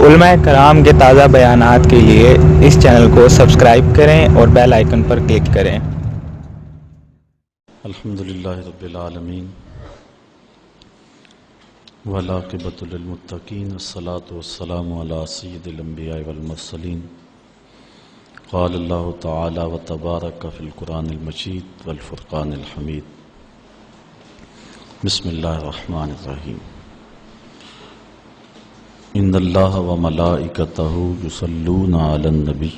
علماء کرام کے تازہ بیانات کے لیے اس چینل کو سبسکرائب کریں اور بیل آئیکن پر کلک کریں۔ الحمدللہ رب العالمین والعاقبۃ للمتقین والصلاة والسلام علی سید الانبیاء والمرسلین۔ قال اللہ تعالی وتبارک فی القرآن المجید والفرقان الحمید۔ بسم اللہ الرحمن الرحیم۔ ان اللہ وملائکتہ یصلون علی النبی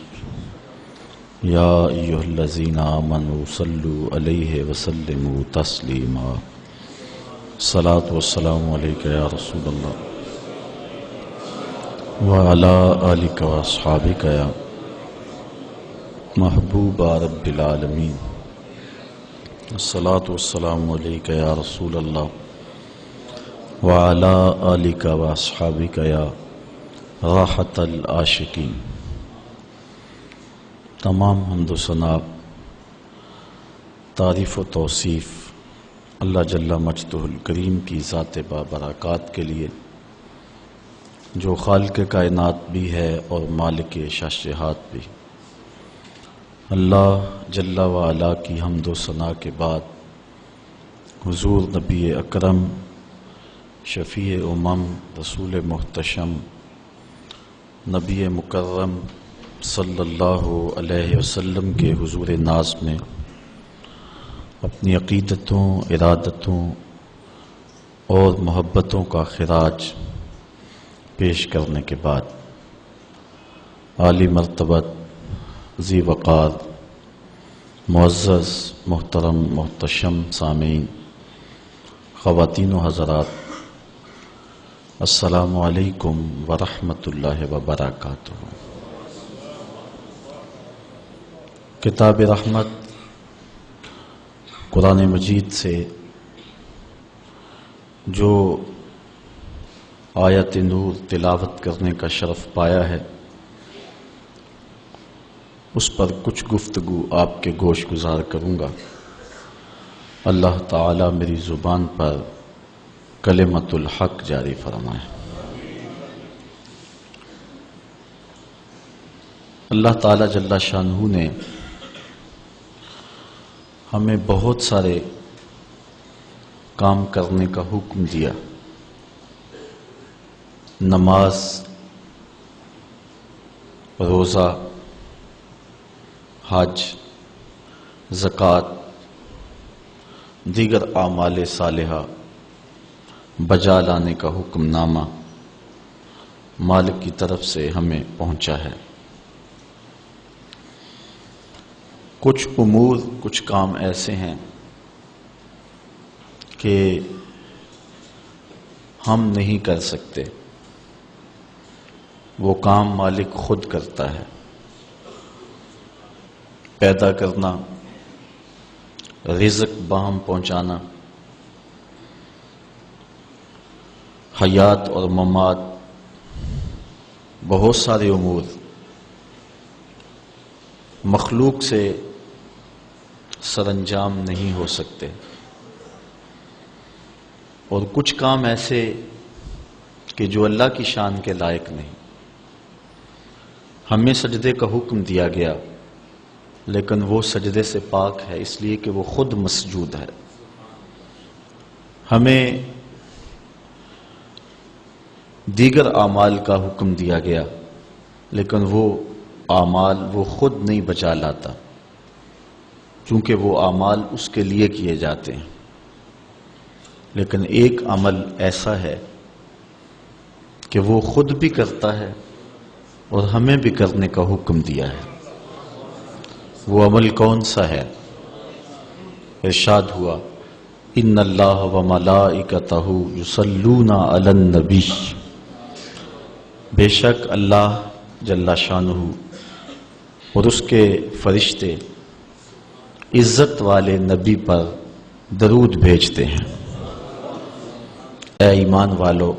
یا ایھا الذین آمنوا صلوا علیہ وسلموا تسلیما۔ الصلاۃ والسلام علیک یا رسول اللہ وعلی آلک واصحابک یا محبوب رب العالمین۔ الصلاۃ والسلام علیک یا رسول اللہ وعلی آلک واصحابک یا راحت العاشقین۔ تمام حمد و ثنا، تعریف و توصیف اللہ جل مجدہ الکریم کی ذات بابرکات کے لیے، جو خالق کائنات بھی ہے اور مالک شاشہات بھی۔ اللہ جل وعلا کی حمد و ثنا کے بعد حضور نبی اکرم شفیع امم رسول محتشم نبی مکرم صلی اللہ علیہ وسلم کے حضور ناز میں اپنی عقیدتوں، ارادتوں اور محبتوں کا خراج پیش کرنے کے بعد عالی مرتبت ذی وقار معزز محترم محتشم سامعین، خواتین و حضرات، السلام علیکم ورحمۃ اللہ وبرکاتہ۔ کتاب رحمت قرآن مجید سے جو آیت نور تلاوت کرنے کا شرف پایا ہے، اس پر کچھ گفتگو آپ کے گوش گزار کروں گا۔ اللہ تعالی میری زبان پر کلمۃ الحق جاری فرمائے۔ اللہ تعالی جل شانہ نے ہمیں بہت سارے کام کرنے کا حکم دیا۔ نماز، روزہ، حج، زکوٰۃ، دیگر اعمال صالحہ بجا لانے کا حکم نامہ مالک کی طرف سے ہمیں پہنچا ہے۔ کچھ امور، کچھ کام ایسے ہیں کہ ہم نہیں کر سکتے، وہ کام مالک خود کرتا ہے۔ پیدا کرنا، رزق باہم پہنچانا، حیات اور ممات، بہت سارے امور مخلوق سے سر انجام نہیں ہو سکتے، اور کچھ کام ایسے کہ جو اللہ کی شان کے لائق نہیں۔ ہمیں سجدے کا حکم دیا گیا، لیکن وہ سجدے سے پاک ہے اس لیے کہ وہ خود مسجود ہے۔ ہمیں دیگر اعمال کا حکم دیا گیا، لیکن وہ اعمال وہ خود نہیں بچا لاتا، چونکہ وہ اعمال اس کے لیے کیے جاتے ہیں۔ لیکن ایک عمل ایسا ہے کہ وہ خود بھی کرتا ہے اور ہمیں بھی کرنے کا حکم دیا ہے۔ وہ عمل کون سا ہے؟ ارشاد ہوا، ان اللہ وملائکتہ یصلون علی النبی، بے شک اللہ جل شانہ اور اس کے فرشتے عزت والے نبی پر درود بھیجتے ہیں۔ اے ایمان والو،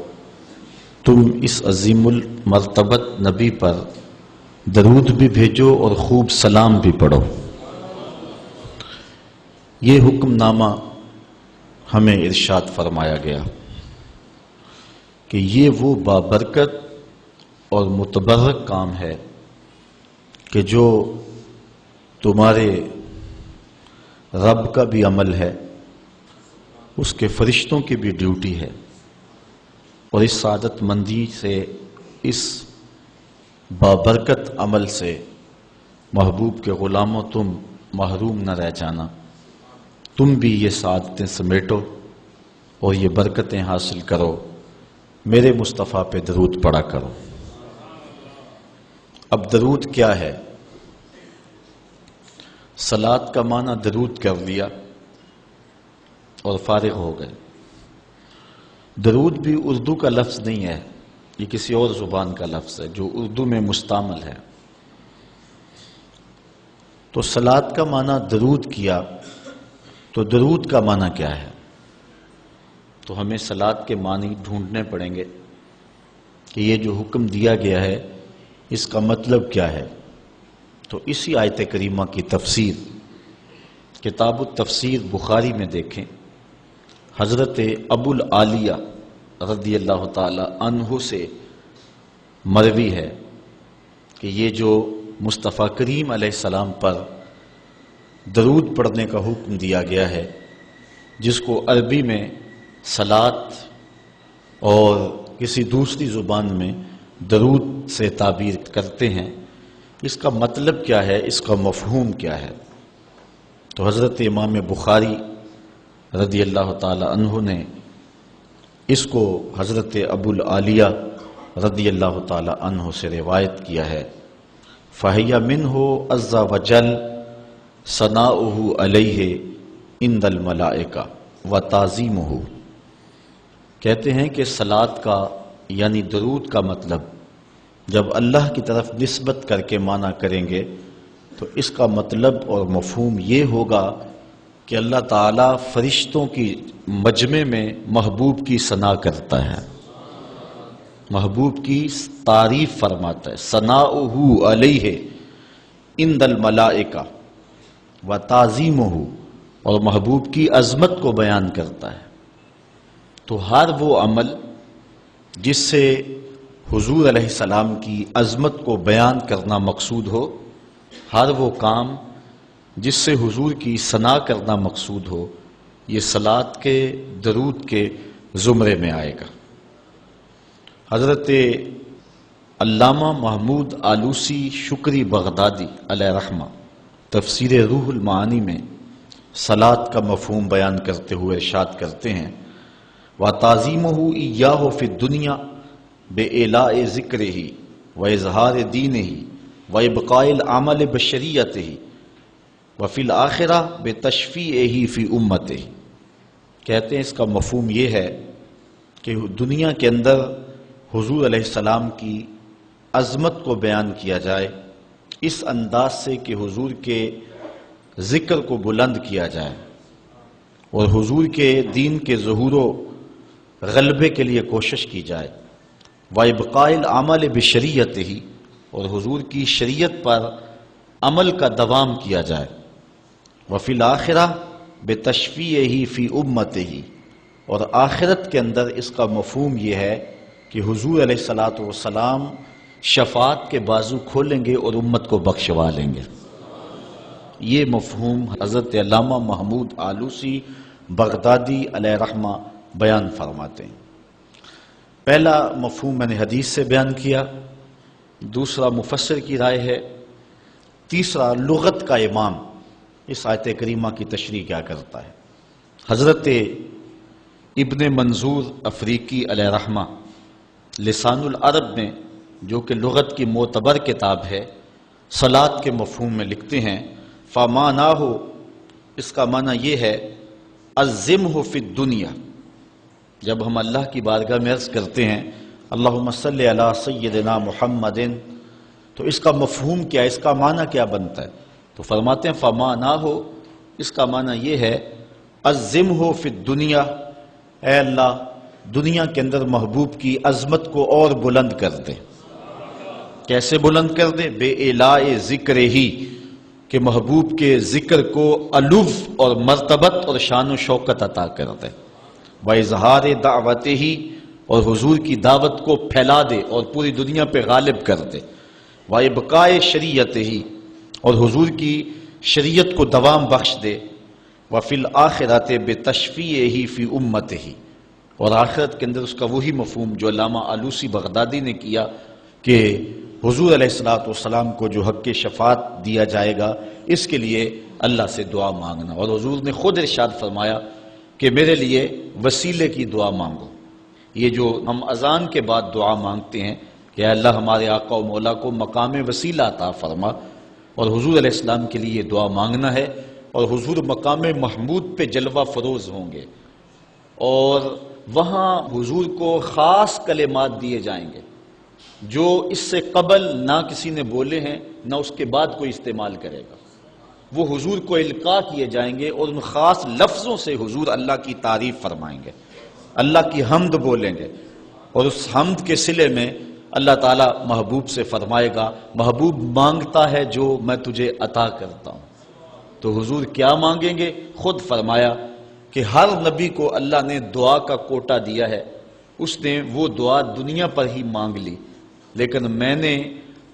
تم اس عظیم المرتبت نبی پر درود بھی بھیجو اور خوب سلام بھی پڑھو۔ یہ حکم نامہ ہمیں ارشاد فرمایا گیا کہ یہ وہ بابرکت اور متبرک کام ہے کہ جو تمہارے رب کا بھی عمل ہے، اس کے فرشتوں کی بھی ڈیوٹی ہے، اور اس سعادت مندی سے، اس بابرکت عمل سے محبوب کے غلاموں تم محروم نہ رہ جانا۔ تم بھی یہ سعادتیں سمیٹو اور یہ برکتیں حاصل کرو، میرے مصطفیٰ پہ درود پڑھا کرو۔ اب درود کیا ہے؟ صلاۃ کا معنی درود کر لیا اور فارغ ہو گئے۔ درود بھی اردو کا لفظ نہیں ہے، یہ کسی اور زبان کا لفظ ہے جو اردو میں مستعمل ہے۔ تو صلاۃ کا معنی درود کیا، تو درود کا معنی کیا ہے؟ تو ہمیں صلاۃ کے معنی ڈھونڈنے پڑیں گے کہ یہ جو حکم دیا گیا ہے اس کا مطلب کیا ہے۔ تو اسی آیت کریمہ کی تفسیر کتاب التفسیر بخاری میں دیکھیں، حضرت ابو العالیہ رضی اللہ تعالی عنہ سے مروی ہے کہ یہ جو مصطفیٰ کریم علیہ السلام پر درود پڑھنے کا حکم دیا گیا ہے، جس کو عربی میں صلاۃ اور کسی دوسری زبان میں درود سے تعبیر کرتے ہیں، اس کا مطلب کیا ہے، اس کا مفہوم کیا ہے؟ تو حضرت امام بخاری رضی اللہ تعالی عنہ نے اس کو حضرت ابو العالیہ رضی اللہ تعالی عنہ سے روایت کیا ہے۔ فَهِيَ مِنْهُ عَزَّ وَجَلَّ ثَنَاؤُهُ عَلَيْهِ عِنْدَ الْمَلَائِكَةِ وَتَعْظِيمُهُ، کہتے ہیں کہ صلاۃ کا یعنی درود کا مطلب جب اللہ کی طرف نسبت کر کے معنی کریں گے تو اس کا مطلب اور مفہوم یہ ہوگا کہ اللہ تعالیٰ فرشتوں کی مجمع میں محبوب کی ثنا کرتا ہے، محبوب کی تعریف فرماتا ہے۔ ثناؤہ علیہ عند الملائکہ وتعظیمہ، اور محبوب کی عظمت کو بیان کرتا ہے۔ تو ہر وہ عمل جس سے حضور علیہ السلام کی عظمت کو بیان کرنا مقصود ہو، ہر وہ کام جس سے حضور کی ثنا کرنا مقصود ہو، یہ صلاۃ کے درود کے زمرے میں آئے گا۔ حضرت علامہ محمود آلوسی شکری بغدادی علیہ رحمہ تفسیر روح المعانی میں صلاۃ کا مفہوم بیان کرتے ہوئے ارشاد کرتے ہیں، وَتَعْظِيمُهُ إِيَّاهُ فِي الدُّنْيَا بِإِعْلَاءِ ذِكْرِهِ وَإِظْهَارِ دِينِهِ وَإِبْقَاءِ الْعَمَلِ بِشَرِيعَتِهِ وَفِي الْآخِرَةِ بِتَشْفِيعِهِ فِي أُمَّتِهِ، کہتے ہیں اس کا مفہوم یہ ہے کہ دنیا کے اندر حضور علیہ السلام کی عظمت کو بیان کیا جائے اس انداز سے کہ حضور کے ذکر کو بلند کیا جائے، اور حضور کے دین کے ظہور و غلبے کے لیے کوشش کی جائے، وَإِبْقَاءِ الْعَمَلِ بِشَرِيعَتِهِ، اور حضور کی شریعت پر عمل کا دوام کیا جائے، وَفِي الْآخِرَةِ بِتَشْفِيعِهِ فِي أُمَّتِهِ، اور آخرت کے اندر اس کا مفہوم یہ ہے کہ حضور علیہ السلام شفاعت کے بازو کھولیں گے اور امت کو بخشوا لیں گے۔ یہ مفہوم حضرت علامہ محمود آلوسی بغدادی علیہ رحمہ بیان فرماتے ہیں۔ پہلا مفہوم میں نے حدیث سے بیان کیا، دوسرا مفسر کی رائے ہے، تیسرا لغت کا امام اس آیت کریمہ کی تشریح کیا کرتا ہے۔ حضرت ابن منظور افریقی علیہ رحمہ لسان العرب میں، جو کہ لغت کی معتبر کتاب ہے، صلاۃ کے مفہوم میں لکھتے ہیں، فَمَانَاهُ، اس کا معنی یہ ہے، عَظِّمْهُ فِي الدُّنْيَا، جب ہم اللہ کی بارگاہ میں عرض کرتے ہیں اللہم صلی علی سیدنا محمد، تو اس کا مفہوم کیا، اس کا معنی کیا بنتا ہے؟ تو فرماتے ہیں فَمَانَاهُ، اس کا معنی یہ ہے، عَظِّمْهُ فِي الدُّنْيَا، اے اللہ دنیا کے اندر محبوب کی عظمت کو اور بلند کر دے۔ کیسے بلند کر دے؟ بے اعلاء ذکر ہی، کہ محبوب کے ذکر کو علو اور مرتبت اور شان و شوکت عطا کر دے۔ وَإِظْهَارِ دعوتِهِ، اور حضور کی دعوت کو پھیلا دے اور پوری دنیا پہ غالب کر دے، وَإِبْقَاءِ شَرِيعَتِهِ، اور حضور کی شریعت کو دوام بخش دے، وَفِي الْآخِرَةِ بِتَشْفِيعِهِ فِي أُمَّتِهِ، اور آخرت کے اندر اس کا وہی مفہوم جو علامہ آلوسی بغدادی نے کیا کہ حضور علیہ السلام کو جو حق شفاعت دیا جائے گا، اس کے لیے اللہ سے دعا مانگنا۔ اور حضور نے خود ارشاد فرمایا کہ میرے لیے وسیلے کی دعا مانگو۔ یہ جو ہم اذان کے بعد دعا مانگتے ہیں کہ اے اللہ ہمارے آقا و مولا کو مقام وسیلہ عطا فرما، اور حضور علیہ السلام کے لیے یہ دعا مانگنا ہے، اور حضور مقام محمود پہ جلوہ فروز ہوں گے، اور وہاں حضور کو خاص کلمات دیے جائیں گے جو اس سے قبل نہ کسی نے بولے ہیں نہ اس کے بعد کوئی استعمال کرے گا۔ وہ حضور کو القاء کیے جائیں گے اور ان خاص لفظوں سے حضور اللہ کی تعریف فرمائیں گے، اللہ کی حمد بولیں گے، اور اس حمد کے صلے میں اللہ تعالیٰ محبوب سے فرمائے گا، محبوب مانگتا ہے جو میں تجھے عطا کرتا ہوں۔ تو حضور کیا مانگیں گے؟ خود فرمایا کہ ہر نبی کو اللہ نے دعا کا کوٹا دیا ہے، اس نے وہ دعا دنیا پر ہی مانگ لی، لیکن میں نے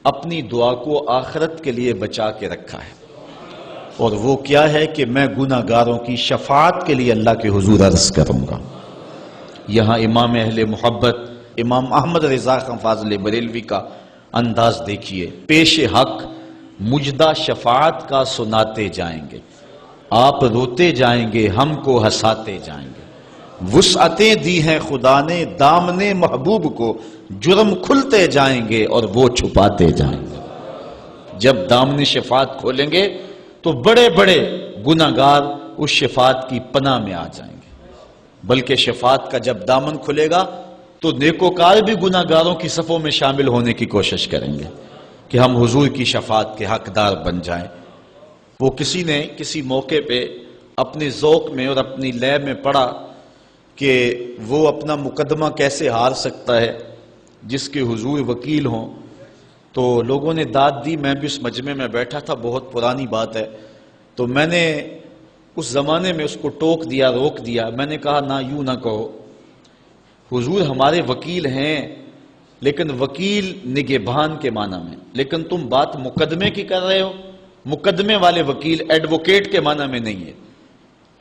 اپنی دعا کو آخرت کے لیے بچا کے رکھا ہے، اور وہ کیا ہے کہ میں گناہ گاروں کی شفاعت کے لیے اللہ کے حضور عرض کروں گا۔ یہاں امام اہل محبت امام احمد رضا خان فاضل بریلوی کا انداز دیکھیے، پیش حق مجدہ شفاعت کا سناتے جائیں گے، آپ روتے جائیں گے ہم کو ہنساتے جائیں گے، وسعتیں دی ہیں خدا نے دامن محبوب کو، جرم کھلتے جائیں گے اور وہ چھپاتے جائیں گے۔ جب دامن شفاعت کھولیں گے تو بڑے بڑے گناہ گار اس شفاعت کی پناہ میں آ جائیں گے، بلکہ شفاعت کا جب دامن کھلے گا تو نیکوکار بھی گناہ گاروں کی صفوں میں شامل ہونے کی کوشش کریں گے کہ ہم حضور کی شفاعت کے حقدار بن جائیں۔ وہ کسی نے کسی موقع پہ اپنے ذوق میں اور اپنی لے میں پڑھا کہ وہ اپنا مقدمہ کیسے ہار سکتا ہے جس کے حضور وکیل ہوں، تو لوگوں نے داد دی، میں بھی اس مجمع میں بیٹھا تھا، بہت پرانی بات ہے، تو میں نے اس زمانے میں اس کو ٹوک دیا، روک دیا، میں نے کہا نہ یوں نہ کہو، حضور ہمارے وکیل ہیں، لیکن وکیل نگہبان کے معنی میں، لیکن تم بات مقدمے کی کر رہے ہو، مقدمے والے وکیل ایڈوکیٹ کے معنی میں نہیں ہے،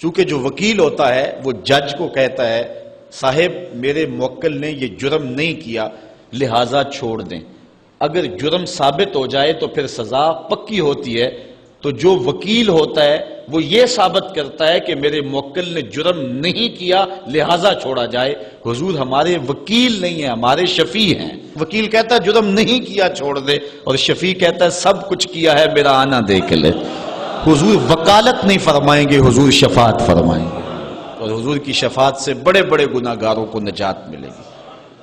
چونکہ جو وکیل ہوتا ہے وہ جج کو کہتا ہے صاحب میرے موکل نے یہ جرم نہیں کیا لہٰذا چھوڑ دیں، اگر جرم ثابت ہو جائے تو پھر سزا پکی ہوتی ہے، تو جو وکیل ہوتا ہے وہ یہ ثابت کرتا ہے کہ میرے موکل نے جرم نہیں کیا لہٰذا چھوڑا جائے۔ حضور ہمارے وکیل نہیں ہیں، ہمارے شفیع ہیں۔ وکیل کہتا ہے جرم نہیں کیا چھوڑ دے، اور شفیع کہتا ہے سب کچھ کیا ہے میرا آنا دیکھ لے۔ حضور وکالت نہیں فرمائیں گے، حضور شفاعت فرمائیں گے، اور حضور کی شفاعت سے بڑے بڑے گناہ گاروں کو نجات ملے گی۔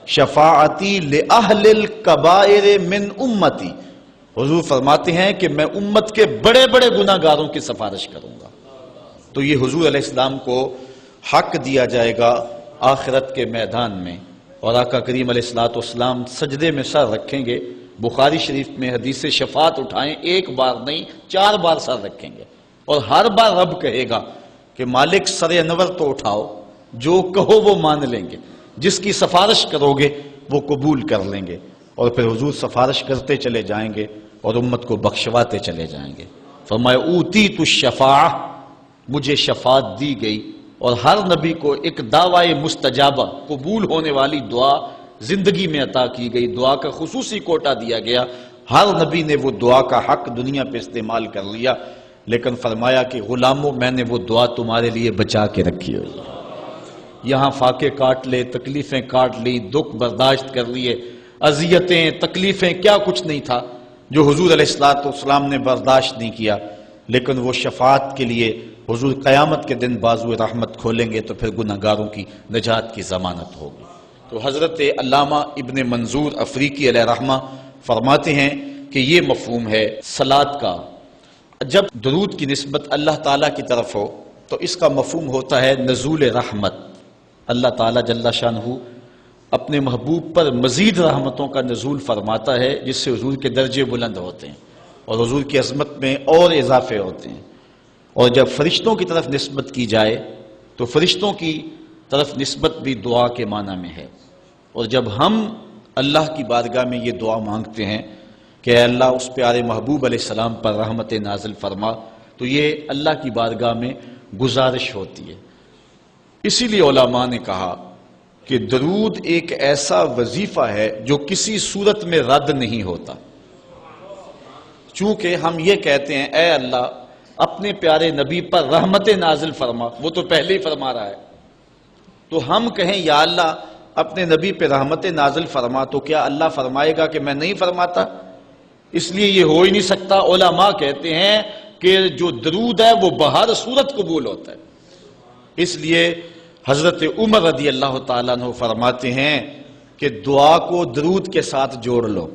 شفاعتی لأہل الکبائر من امتی، حضور فرماتے ہیں کہ میں امت کے بڑے بڑے گناہ گاروں کی سفارش کروں گا۔ تو یہ حضور علیہ السلام کو حق دیا جائے گا آخرت کے میدان میں، اور آقا کریم علیہ السلام سجدے میں سر رکھیں گے۔ بخاری شریف میں حدیث شفاعت اٹھائیں، ایک بار نہیں 4 بار سر رکھیں گے، اور ہر بار رب کہے گا کہ مالک سر انور تو اٹھاؤ، جو کہو وہ مان لیں گے، جس کی سفارش کرو گے وہ قبول کر لیں گے، اور پھر حضور سفارش کرتے چلے جائیں گے اور امت کو بخشواتے چلے جائیں گے۔ فرمایا اوتیت الشفاعہ، مجھے شفاعت دی گئی، اور ہر نبی کو ایک دعوی مستجابہ قبول ہونے والی دعا زندگی میں عطا کی گئی، دعا کا خصوصی کوٹا دیا گیا، ہر نبی نے وہ دعا کا حق دنیا پہ استعمال کر لیا، لیکن فرمایا کہ غلاموں میں نے وہ دعا تمہارے لیے بچا کے رکھی ہوئی ہے۔ یہاں فاقے کاٹ لے، تکلیفیں کاٹ لی، دکھ برداشت کر لیے، اذیتیں تکلیفیں کیا کچھ نہیں تھا جو حضور علیہ السلام نے برداشت نہیں کیا، لیکن وہ شفاعت کے لیے حضور قیامت کے دن بازو رحمت کھولیں گے تو پھر گناہ گاروں کی نجات کی ضمانت ہوگی۔ تو حضرت علامہ ابن منظور افریقی علیہ رحمہ فرماتے ہیں کہ یہ مفہوم ہے صلاۃ کا۔ جب درود کی نسبت اللہ تعالیٰ کی طرف ہو تو اس کا مفہوم ہوتا ہے نزول رحمت، اللہ تعالیٰ جل شانہ اپنے محبوب پر مزید رحمتوں کا نزول فرماتا ہے، جس سے حضور کے درجے بلند ہوتے ہیں اور حضور کی عظمت میں اور اضافے ہوتے ہیں۔ اور جب فرشتوں کی طرف نسبت کی جائے تو فرشتوں کی طرف نسبت بھی دعا کے معنی میں ہے، اور جب ہم اللہ کی بارگاہ میں یہ دعا مانگتے ہیں کہ اے اللہ اس پیارے محبوب علیہ السلام پر رحمت نازل فرما، تو یہ اللہ کی بارگاہ میں گزارش ہوتی ہے۔ اسی لیے علماء نے کہا کہ درود ایک ایسا وظیفہ ہے جو کسی صورت میں رد نہیں ہوتا، چونکہ ہم یہ کہتے ہیں اے اللہ اپنے پیارے نبی پر رحمت نازل فرما، وہ تو پہلے ہی فرما رہا ہے، تو ہم کہیں یا اللہ اپنے نبی پہ رحمت نازل فرما، تو کیا اللہ فرمائے گا کہ میں نہیں فرماتا؟ اس لیے یہ ہو ہی نہیں سکتا۔ علماء کہتے ہیں کہ جو درود ہے وہ بہر صورت قبول ہوتا ہے۔ اس لیے حضرت عمر رضی اللہ تعالیٰ عنہ فرماتے ہیں کہ دعا کو درود کے ساتھ جوڑ لو،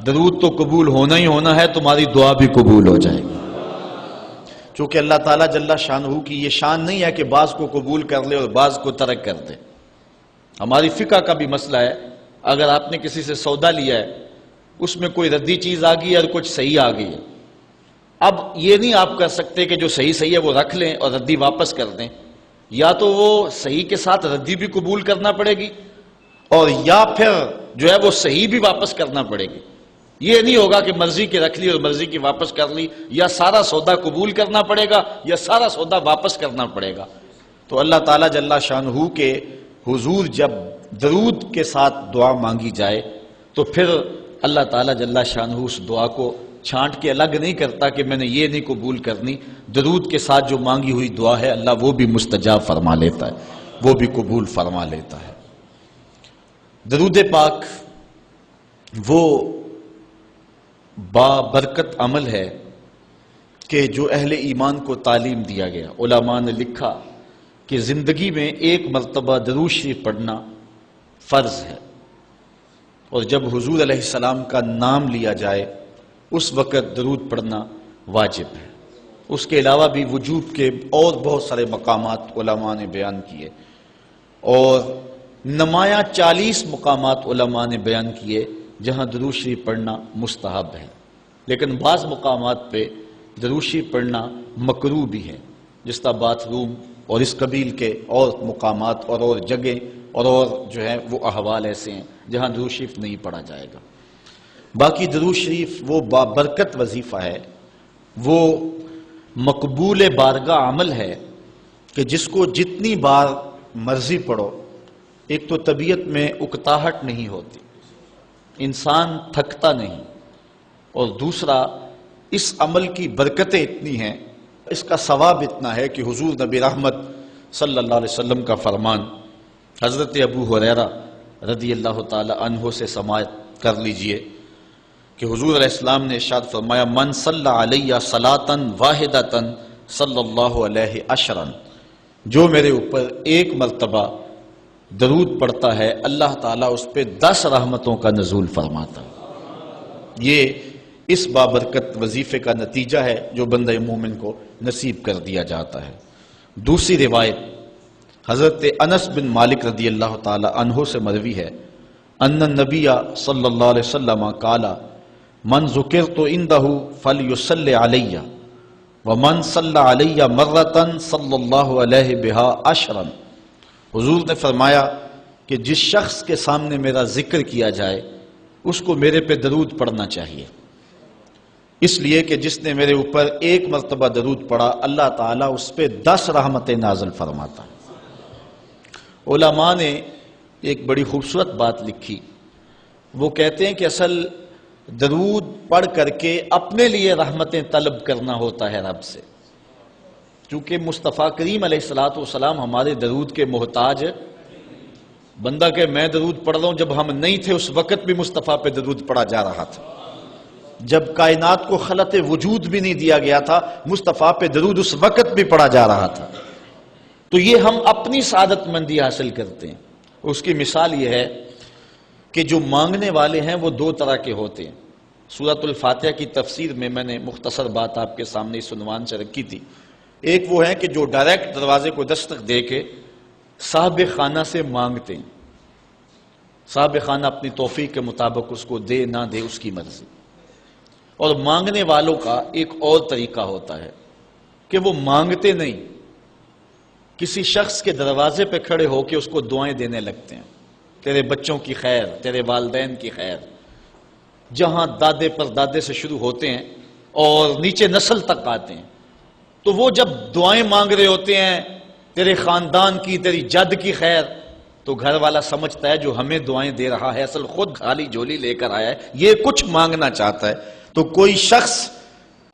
درود تو قبول ہونا ہی ہونا ہے، تمہاری دعا بھی قبول ہو جائے گی۔ چونکہ اللہ تعالیٰ جل شانہ کی یہ شان نہیں ہے کہ بعض کو قبول کر لے اور بعض کو ترک کر دے۔ ہماری فقہ کا بھی مسئلہ ہے، اگر آپ نے کسی سے سودا لیا ہے، اس میں کوئی ردی چیز آ گئی ہے اور کچھ صحیح آ گئی ہے، اب یہ نہیں آپ کر سکتے کہ جو صحیح ہے وہ رکھ لیں اور ردی واپس کر دیں، یا تو وہ صحیح کے ساتھ ردی بھی قبول کرنا پڑے گی اور یا پھر جو ہے وہ صحیح بھی واپس کرنا پڑے گی۔ یہ نہیں ہوگا کہ مرضی کی رکھ لی اور مرضی کی واپس کر لی، یا سارا سودا قبول کرنا پڑے گا یا سارا سودا واپس کرنا پڑے گا۔ تو اللہ تعالیٰ جل شانہ کے حضور جب درود کے ساتھ دعا مانگی جائے تو پھر اللہ تعالیٰ جل شانہ اس دعا کو چھانٹ کے الگ نہیں کرتا کہ میں نے یہ نہیں قبول کرنی، درود کے ساتھ جو مانگی ہوئی دعا ہے اللہ وہ بھی مستجاب فرما لیتا ہے، وہ بھی قبول فرما لیتا ہے۔ درود پاک وہ بابرکت عمل ہے کہ جو اہل ایمان کو تعلیم دیا گیا۔ علماء نے لکھا کہ زندگی میں ایک مرتبہ درود شریف پڑھنا فرض ہے، اور جب حضور علیہ السلام کا نام لیا جائے اس وقت درود پڑھنا واجب ہے۔ اس کے علاوہ بھی وجوب کے اور بہت سارے مقامات علماء نے بیان کیے، اور نمایاں 40 مقامات علماء نے بیان کیے جہاں درود شریف پڑھنا مستحب ہے، لیکن بعض مقامات پہ درود شریف پڑھنا مکروہ بھی ہے، جس طرح باتھ روم اور اس قبیل کے اور مقامات اور جگہ اور جو ہے وہ احوال ایسے ہیں جہاں درود شریف نہیں پڑھا جائے گا۔ باقی درود شریف وہ بابرکت وظیفہ ہے، وہ مقبول بارگاہ عمل ہے کہ جس کو جتنی بار مرضی پڑھو، ایک تو طبیعت میں اکتاہٹ نہیں ہوتی، انسان تھکتا نہیں، اور دوسرا اس عمل کی برکتیں اتنی ہیں، اس کا ثواب اتنا ہے کہ حضور نبی رحمت صلی اللہ علیہ وسلم کا فرمان حضرت ابو ہریرہ رضی اللہ تعالی عنہ سے سماعت کر لیجئے کہ حضور علیہ السلام نے ارشاد فرمایا من صلی علیہ صلاۃً واحدۃً صلی اللہ علیہ عشراً، جو میرے اوپر ایک مرتبہ درود پڑھتا ہے اللہ تعالیٰ اس پہ 10 رحمتوں کا نزول فرماتا ہے۔ یہ اس بابرکت وظیفے کا نتیجہ ہے جو بندہ مومن کو نصیب کر دیا جاتا ہے۔ دوسری روایت حضرت انس بن مالک رضی اللہ تعالی عنہ سے مروی ہے ان النبی صلی اللہ علیہ وسلم قال من ذکرت عنده فلیصلی علی ومن صلی علی مرۃ صلی اللہ علیہ بہا عشرا۔ حضور نے فرمایا کہ جس شخص کے سامنے میرا ذکر کیا جائے اس کو میرے پہ درود پڑھنا چاہیے، اس لیے کہ جس نے میرے اوپر ایک مرتبہ درود پڑھا اللہ تعالیٰ اس پہ 10 رحمتیں نازل فرماتا۔ علماء نے ایک بڑی خوبصورت بات لکھی، وہ کہتے ہیں کہ اصل درود پڑھ کر کے اپنے لیے رحمتیں طلب کرنا ہوتا ہے رب سے، چونکہ مصطفیٰ کریم علیہ السلام ہمارے درود کے محتاج، بندہ کہ میں درود پڑھ رہا ہوں، جب ہم نہیں تھے اس وقت بھی مصطفیٰ پہ درود پڑھا جا رہا تھا، جب کائنات کو خلق وجود بھی نہیں دیا گیا تھا مصطفیٰ پہ درود اس وقت بھی پڑھا جا رہا تھا۔ تو یہ ہم اپنی سعادت مندی حاصل کرتے ہیں۔ اس کی مثال یہ ہے کہ جو مانگنے والے ہیں وہ 2 طرح کے ہوتے ہیں۔ سورۃ الفاتحہ کی تفسیر میں میں نے مختصر بات آپ کے سامنے اس عنوان سے رکھی تھی۔ ایک وہ ہیں کہ جو ڈائریکٹ دروازے کو دستک دے کے صاحب خانہ سے مانگتے ہیں، صاحب خانہ اپنی توفیق کے مطابق اس کو دے نہ دے اس کی مرضی۔ اور مانگنے والوں کا ایک اور طریقہ ہوتا ہے کہ وہ مانگتے نہیں، کسی شخص کے دروازے پہ کھڑے ہو کے اس کو دعائیں دینے لگتے ہیں تیرے بچوں کی خیر، تیرے والدین کی خیر، جہاں دادے پر دادے سے شروع ہوتے ہیں اور نیچے نسل تک آتے ہیں، تو وہ جب دعائیں مانگ رہے ہوتے ہیں تیرے خاندان کی، تیری جد کی خیر، تو گھر والا سمجھتا ہے جو ہمیں دعائیں دے رہا ہے اصل خود خالی جھولی لے کر آیا ہے، یہ کچھ مانگنا چاہتا ہے۔ تو کوئی شخص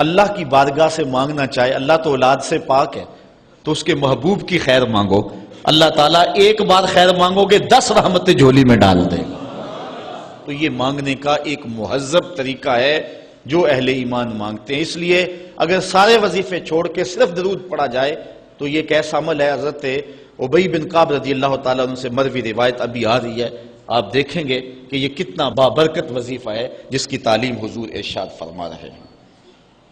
اللہ کی بارگاہ سے مانگنا چاہے، اللہ تو اولاد سے پاک ہے، تو اس کے محبوب کی خیر مانگو، اللہ تعالیٰ ایک بار خیر مانگو گے 10 رحمتیں جھولی میں ڈال دے گا۔ تو یہ مانگنے کا ایک مہذب طریقہ ہے جو اہل ایمان مانگتے ہیں۔ اس لیے اگر سارے وظیفے چھوڑ کے صرف درود پڑھا جائے تو یہ کیسا عمل ہے۔ حضرت ابی بن کعب رضی اللہ تعالیٰ عنہ سے مروی روایت ابھی آ رہی ہے، آپ دیکھیں گے کہ یہ کتنا بابرکت وظیفہ ہے جس کی تعلیم حضور ارشاد فرما رہے ہیں۔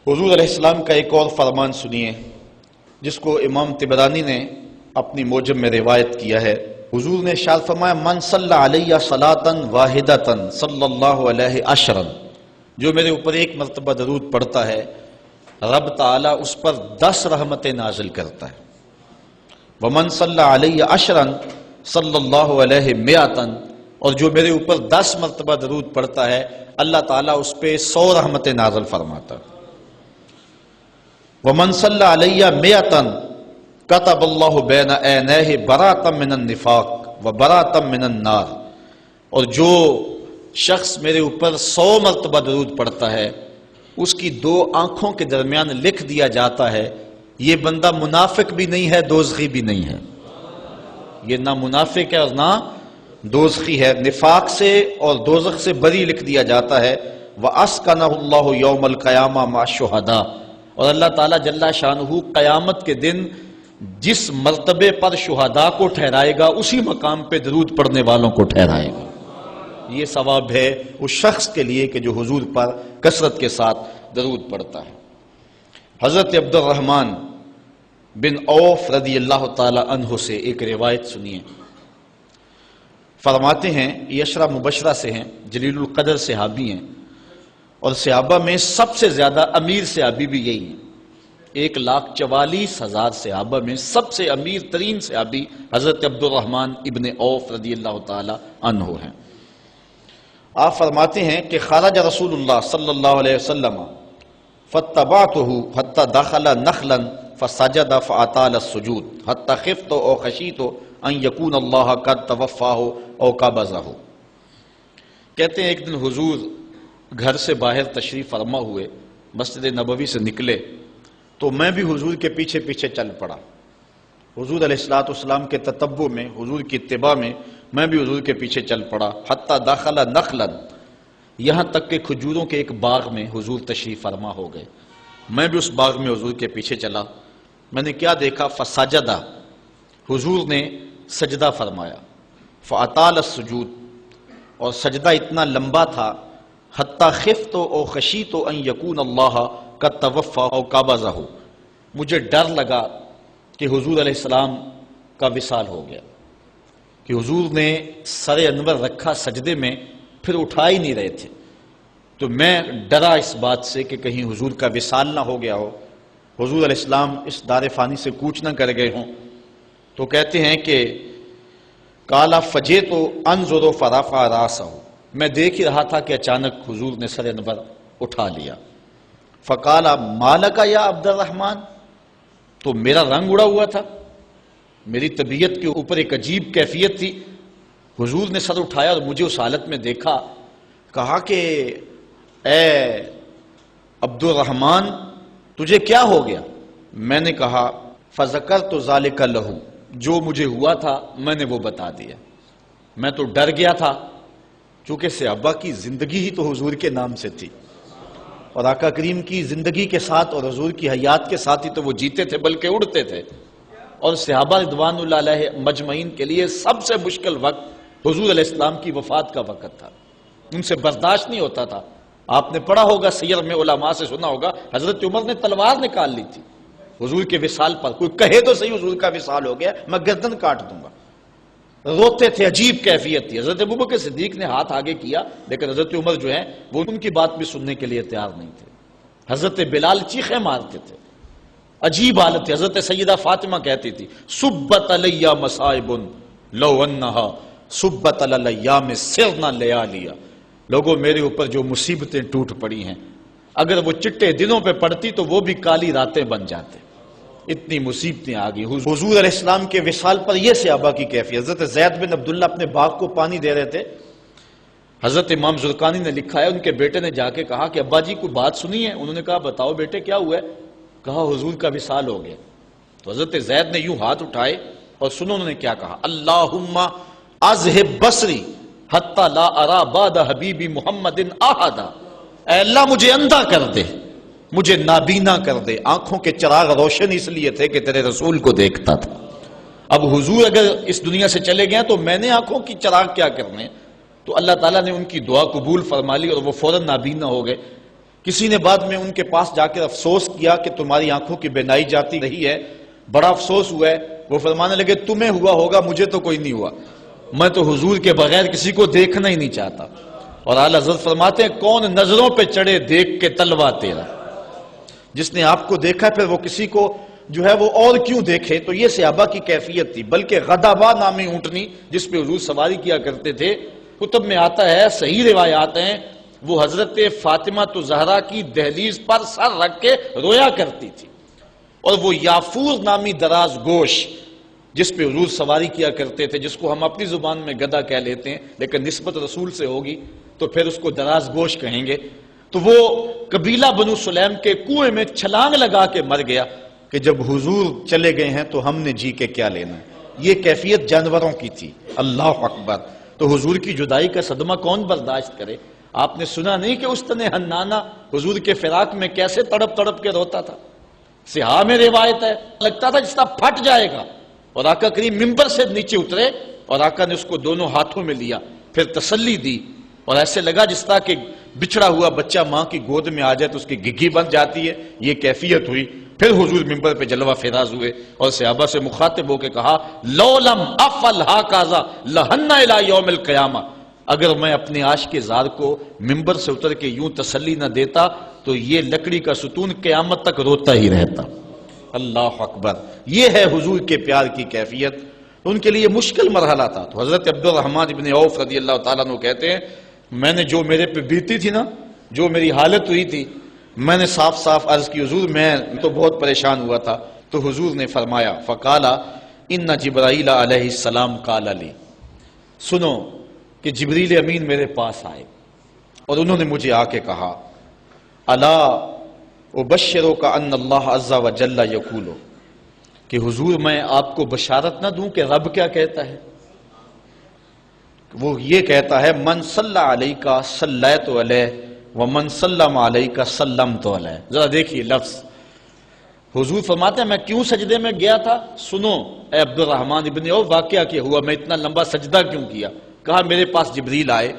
حضور علیہ السلام کا ایک اور فرمان سنیے جس کو امام طبرانی نے اپنی موجم میں روایت کیا ہے۔ حضور نے ارشاد فرمایا من صلی علیہ صلاۃ واحدۃ صلی اللہ علیہ عشرا، جو میرے اوپر ایک مرتبہ درود پڑھتا ہے رب تعالیٰ اس پر 10 رحمتیں نازل کرتا ہے۔ ومن صلی علیہ عشرا صلی اللہ علیہ مئۃ، اور جو میرے اوپر 10 مرتبہ درود پڑھتا ہے اللہ تعالیٰ اس پہ 100 رحمتیں نازل فرماتا ہے۔ ومن صلی علیہ مئۃ کتب اللہ بین عینیہ براۃ من النفاق وبراۃ من النار، اور جو شخص میرے اوپر 100 مرتبہ درود پڑھتا ہے اس کی 2 آنکھوں کے درمیان لکھ دیا جاتا ہے یہ بندہ منافق بھی نہیں ہے دوزخی بھی نہیں ہے، یہ نہ منافق ہے اور نہ دوزخی ہے، نفاق سے اور دوزخ سے بری لکھ دیا جاتا ہے۔ وَأَسْكَنَهُ اللَّهُ يَوْمَ الْقِيَامَةِ مَعَ الشُّهَدَاءِ، اور اللہ تعالیٰ جل شانہ قیامت کے دن جس مرتبے پر شہداء کو ٹھہرائے گا اسی مقام پہ درود پڑھنے والوں کو ٹھہرائے گا۔ یہ ثواب ہے اس شخص کے لیے کہ جو حضور پر کثرت کے ساتھ درود پڑھتا ہے۔ حضرت عبد الرحمن بن عوف رضی اللہ تعالی عنہ سے ایک روایت سنیے، فرماتے ہیں یہ عشرہ مبشرہ سے ہیں، جلیل القدر صحابی ہیں، اور صحابہ میں سب سے زیادہ امیر صحابی بھی یہی ہیں۔ 1,44,000 صحابہ میں سب سے امیر ترین صحابی حضرت عبد الرحمن ابن عوف رضی اللہ تعالی عنہ ہیں۔ آپ فرماتے ہیں کہ خرج رسول اللہ صلی اللہ علیہ وسلم فاتبعته حتى دخل نخلا فسجد فاطال السجود حتى خفت او خشیت ان يكون الله قد توفاه او قبضه۔ کہتے ہیں ایک دن حضور گھر سے باہر تشریف فرما ہوئے، مسجد نبوی سے نکلے تو میں بھی حضور کے پیچھے پیچھے چل پڑا، حضور علیہ الصلوۃ والسلام کے تتبع میں، حضور کی اتباع میں میں بھی حضور کے پیچھے چل پڑا۔ حتی داخل نخلا، یہاں تک کہ کھجوروں کے ایک باغ میں حضور تشریف فرما ہو گئے، میں بھی اس باغ میں حضور کے پیچھے چلا۔ میں نے کیا دیکھا؟ فسجدہ، حضور نے سجدہ فرمایا، فاطال السجود، اور سجدہ اتنا لمبا تھا، حتی خفت او خشیت ان یکون اللہ قد توفی او قبضہ، مجھے ڈر لگا کہ حضور علیہ السلام کا وصال ہو گیا، کہ حضور نے سر انور رکھا سجدے میں پھر اٹھا ہی نہیں رہے تھے، تو میں ڈرا اس بات سے کہ کہیں حضور کا وصال نہ ہو گیا ہو، حضور علیہ السلام اس دار فانی سے کوچ نہ کر گئے ہوں۔ تو کہتے ہیں کہ قال فجئت انظر فرفع راسہ، میں دیکھ ہی رہا تھا کہ اچانک حضور نے سر انور اٹھا لیا۔ فقال مالک یا عبد الرحمن، تو میرا رنگ اڑا ہوا تھا، میری طبیعت کے اوپر ایک عجیب کیفیت تھی، حضور نے سر اٹھایا اور مجھے اس حالت میں دیکھا، کہا کہ اے عبد الرحمن تجھے کیا ہو گیا؟ میں نے کہا فذکرت ذالک لہ، جو مجھے ہوا تھا میں نے وہ بتا دیا، میں تو ڈر گیا تھا، چونکہ صحابہ کی زندگی ہی تو حضور کے نام سے تھی، اور آقا کریم کی زندگی کے ساتھ اور حضور کی حیات کے ساتھ ہی تو وہ جیتے تھے بلکہ اڑتے تھے، اور صحابہ رضوان اللہ علیہ مجمعین کے لیے سب سے مشکل وقت حضور علیہ السلام کی وفات کا وقت تھا، ان سے برداشت نہیں ہوتا تھا۔ آپ نے پڑھا ہوگا سیر میں، علماء سے سنا ہوگا، حضرت عمر نے تلوار نکال لی تھی حضور کے وصال پر، کوئی کہے تو صحیح حضور کا وصال ہو گیا میں گردن کاٹ دوں گا، روتے تھے، عجیب کیفیت تھی۔ حضرت ابوبکر صدیق نے ہاتھ آگے کیا، لیکن حضرت عمر جو ہیں وہ ان کی بات بھی سننے کے لیے تیار نہیں تھے۔ حضرت بلال چیخیں مارتے تھے، عجیب حالت تھی۔ حضرت سیدہ فاطمہ کہتی تھی سبت علی مصائب لو انہا صبت علی الایام سرنا لیالیا، لوگوں میرے اوپر جو مصیبتیں ٹوٹ پڑی ہیں، اگر وہ چٹے دنوں پہ پڑتی تو وہ بھی کالی راتیں بن جاتے، اتنی مصیبتیں آ گئی۔ حضور علیہ السلام کے وصال پر یہ صحابہ کی کیفیت۔ حضرت زید بن عبداللہ اپنے باغ کو پانی دے رہے تھے، حضرت امام زرقانی نے لکھا ہے ان کے بیٹے نے جا کے کہا کہ ابا جی کوئی بات سنی ہے؟ انہوں نے کہا بتاؤ بیٹے کیا ہوا ہے؟ کہا حضور کا وصال ہو گیا۔ تو حضرت زید نے یوں ہاتھ اٹھائے اور سنو انہوں نے کیا کہا، اللہم اذہب بصری حتی لا ارا بعد حبیبی محمد احدا، اے اللہ مجھے اندھا کر دے، مجھے نابینا کر دے۔ آنکھوں کے چراغ روشن اس لیے تھے کہ تیرے رسول کو دیکھتا تھا، اب حضور اگر اس دنیا سے چلے گئے تو میں نے آنکھوں کی چراغ کیا کرنے؟ تو اللہ تعالیٰ نے ان کی دعا قبول فرما لی اور وہ فوراً نابینا ہو گئے۔ کسی نے بعد میں ان کے پاس جا کر افسوس کیا کہ تمہاری آنکھوں کی بینائی جاتی رہی ہے، بڑا افسوس ہوا ہے۔ وہ فرمانے لگے تمہیں ہوا ہوگا، مجھے تو کوئی نہیں ہوا، میں تو حضور کے بغیر کسی کو دیکھنا ہی نہیں چاہتا۔ اور اعلیٰ حضرت فرماتے ہیں کون نظروں پہ چڑھے دیکھ کے تلوا تیرا، جس نے آپ کو دیکھا پھر وہ کسی کو جو ہے وہ اور کیوں دیکھے۔ تو یہ صحابہ کی کیفیت تھی۔ بلکہ غدابہ نامی اونٹنی جس پہ حضور سواری کیا کرتے تھے، کتب میں آتا ہے، صحیح روایات ہیں، وہ حضرت فاطمہ زہرا کی دہلیز پر سر رکھ کے رویا کرتی تھی۔ اور وہ یافور نامی دراز گوش جس پہ حضور سواری کیا کرتے تھے، جس کو ہم اپنی زبان میں گدھا کہہ لیتے ہیں لیکن نسبت رسول سے ہوگی تو پھر اس کو دراز گوش کہیں گے، تو وہ قبیلہ بنو سلیم کے کنویں میں چھلانگ لگا کے مر گیا کہ جب حضور چلے گئے ہیں تو ہم نے جی کے کیا لینا۔ یہ کیفیت جانوروں کی تھی۔ اللہ اکبر۔ تو حضور کی جدائی کا صدمہ کون برداشت کرے؟ آپ نے سنا نہیں کہ اس طرح حنانہ حضور کے فراق میں کیسے تڑپ تڑپ کے روتا تھا؟ صحاح میں روایت ہے، لگتا تھا جس طرح پھٹ جائے گا۔ اور آقا کریم ممبر سے نیچے اترے اور آقا نے اس کو دونوں ہاتھوں میں لیا، پھر تسلی دی، اور ایسے لگا جس طرح کہ بچھڑا ہوا بچہ ماں کی گود میں آ جائے تو اس کی گگھی بن جاتی ہے، یہ کیفیت ہوئی۔ پھر حضور ممبر پہ جلوہ فراز ہوئے اور صحابہ سے مخاطب ہو کے کہا لو لم افعل ھکذا لھن الی یوم القیامہ، اگر میں اپنے عاشق زار کو ممبر سے اتر کے یوں تسلی نہ دیتا تو یہ لکڑی کا ستون قیامت تک روتا ہی رہتا۔ اللہ اکبر۔ یہ ہے حضور کے پیار کی کیفیت۔ ان کے لیے مشکل مرحلہ تھا۔ تو حضرت عبد الرحمن بن عوف رضی اللہ تعالیٰ عنہ کہتے ہیں میں نے جو میرے پہ بیتی تھی نا، جو میری حالت ہوئی تھی، میں نے صاف صاف عرض کی حضور میں تو بہت پریشان ہوا تھا۔ تو حضور نے فرمایا فقالا ان جبرائیل علیہ السلام قال لی، سنو کہ جبریل امین میرے پاس آئے اور انہوں نے مجھے آ کے کہا الا ابشرک ان اللہ عز وجل یقول، کہ حضور میں آپ کو بشارت نہ دوں کہ رب کیا کہتا ہے؟ وہ یہ کہتا ہے من صلی علیک صلیت علیہ ومن سلم علیک سلمت علیہ۔ ذرا دیکھیے لفظ، حضور فرماتے ہیں میں کیوں سجدے میں گیا تھا؟ سنو اے عبد الرحمن ابن عوف واقعہ کیا ہوا، میں اتنا لمبا سجدہ کیوں کیا؟ کہا میرے پاس جبریل آئے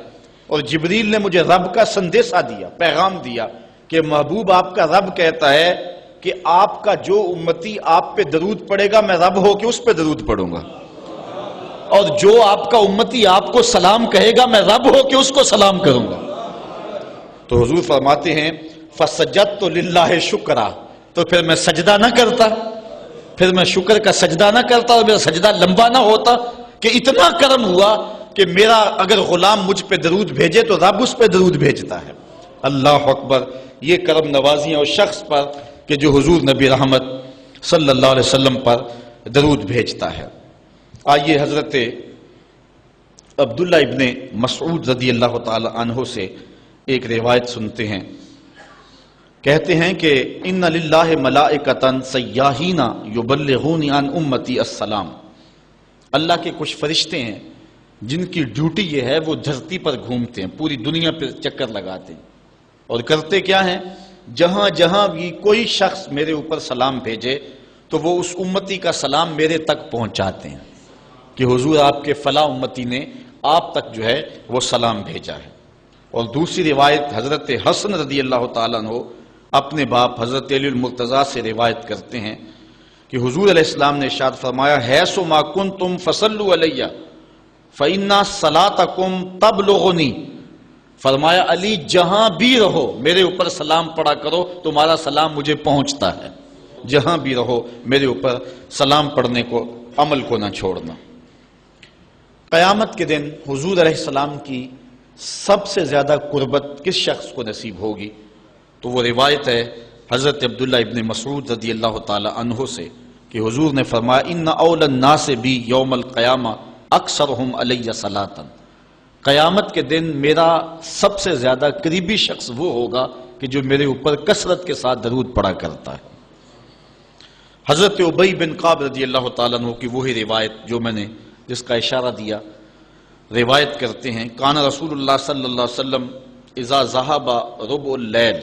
اور جبریل نے مجھے رب کا سندیسہ دیا، پیغام دیا کہ محبوب آپ کا رب کہتا ہے کہ آپ کا جو امتی آپ پہ درود پڑے گا میں رب ہو کے اس پہ درود پڑھوں گا، اور جو آپ کا امتی آپ کو سلام کہے گا میں رب ہو کے اس کو سلام کروں گا۔ تو حضور فرماتے ہیں فسجدت للہ شکرا، تو پھر میں سجدہ نہ کرتا، پھر میں شکر کا سجدہ نہ کرتا اور میرا سجدہ لمبا نہ ہوتا کہ اتنا کرم ہوا کہ میرا اگر غلام مجھ پہ درود بھیجے تو رب اس پہ درود بھیجتا ہے۔ اللہ اکبر۔ یہ کرم نوازیاں اس شخص پر کہ جو حضور نبی رحمت صلی اللہ علیہ وسلم پر درود بھیجتا ہے۔ آئیے حضرت عبداللہ ابن مسعود رضی اللہ تعالی عنہ سے ایک روایت سنتے ہیں۔ کہتے ہیں کہ ان للہ ملائکۃ سیاحین یبلغون عن امتی السلام، اللہ کے کچھ فرشتے ہیں جن کی ڈیوٹی یہ ہے وہ دھرتی پر گھومتے ہیں، پوری دنیا پہ چکر لگاتے ہیں، اور کرتے کیا ہیں؟ جہاں جہاں بھی کوئی شخص میرے اوپر سلام بھیجے تو وہ اس امتی کا سلام میرے تک پہنچاتے ہیں کہ حضور آپ کے فلاں امتی نے آپ تک جو ہے وہ سلام بھیجا ہے۔ اور دوسری روایت حضرت حسن رضی اللہ تعالیٰ عنہ اپنے باپ حضرت علی المرتضیٰ سے روایت کرتے ہیں کہ حضور علیہ السلام نے ارشاد فرمایا حیث ما کنتم فصلوا علیہ فإن صلاتکم تبلغنی، فرمایا علی جہاں بھی رہو میرے اوپر سلام پڑھا کرو، تمہارا سلام مجھے پہنچتا ہے، جہاں بھی رہو میرے اوپر سلام پڑھنے کو عمل کو نہ چھوڑنا۔ قیامت کے دن حضور علیہ السلام کی سب سے زیادہ قربت کس شخص کو نصیب ہوگی؟ تو وہ روایت ہے حضرت عبداللہ ابن مسعود رضی اللہ تعالی عنہ سے کہ حضور نے فرمایا ان اول الناس بی یوم القیامہ اکثرہم علی صلاۃ، قیامت کے دن میرا سب سے زیادہ قریبی شخص وہ ہوگا کہ جو میرے اوپر کثرت کے ساتھ درود پڑا کرتا ہے۔ حضرت ابی بن کعب رضی اللہ تعالیٰ عنہ کی وہی روایت جو میں نے جس کا اشارہ دیا، روایت کرتے ہیں کان رسول اللہ صلی اللہ علیہ وسلم اذا ذهب ربع اللیل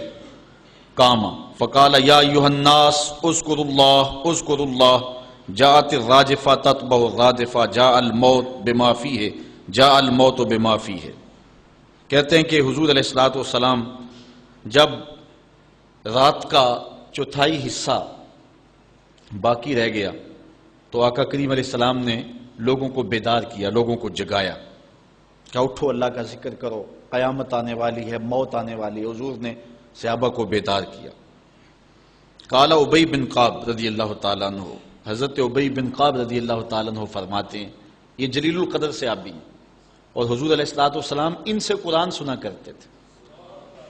قام فقال یا ایھا الناس اذکروا اللہ جاءت الراجفہ تتبع الرادفہ جاء الموت بما فیہ جاء الموت بما فیہ۔ کہتے ہیں کہ حضور علیہ الصلوۃ والسلام جب رات کا چوتھائی حصہ باقی رہ گیا تو آقا کریم علیہ السلام نے لوگوں کو بیدار کیا، لوگوں کو جگایا کہ اٹھو اللہ کا ذکر کرو، قیامت آنے والی ہے، موت آنے والی ہے۔ حضور نے صحابہ کو بیدار کیا۔ قال ابی بن کعب رضی اللہ تعالیٰ عنہ، حضرت ابی بن کعب رضی اللہ تعالیٰ عنہ فرماتے ہیں یہ جلیل القدر صحابی ہیں اور حضور علیہ الصلوۃ والسلام ان سے قرآن سنا کرتے تھے،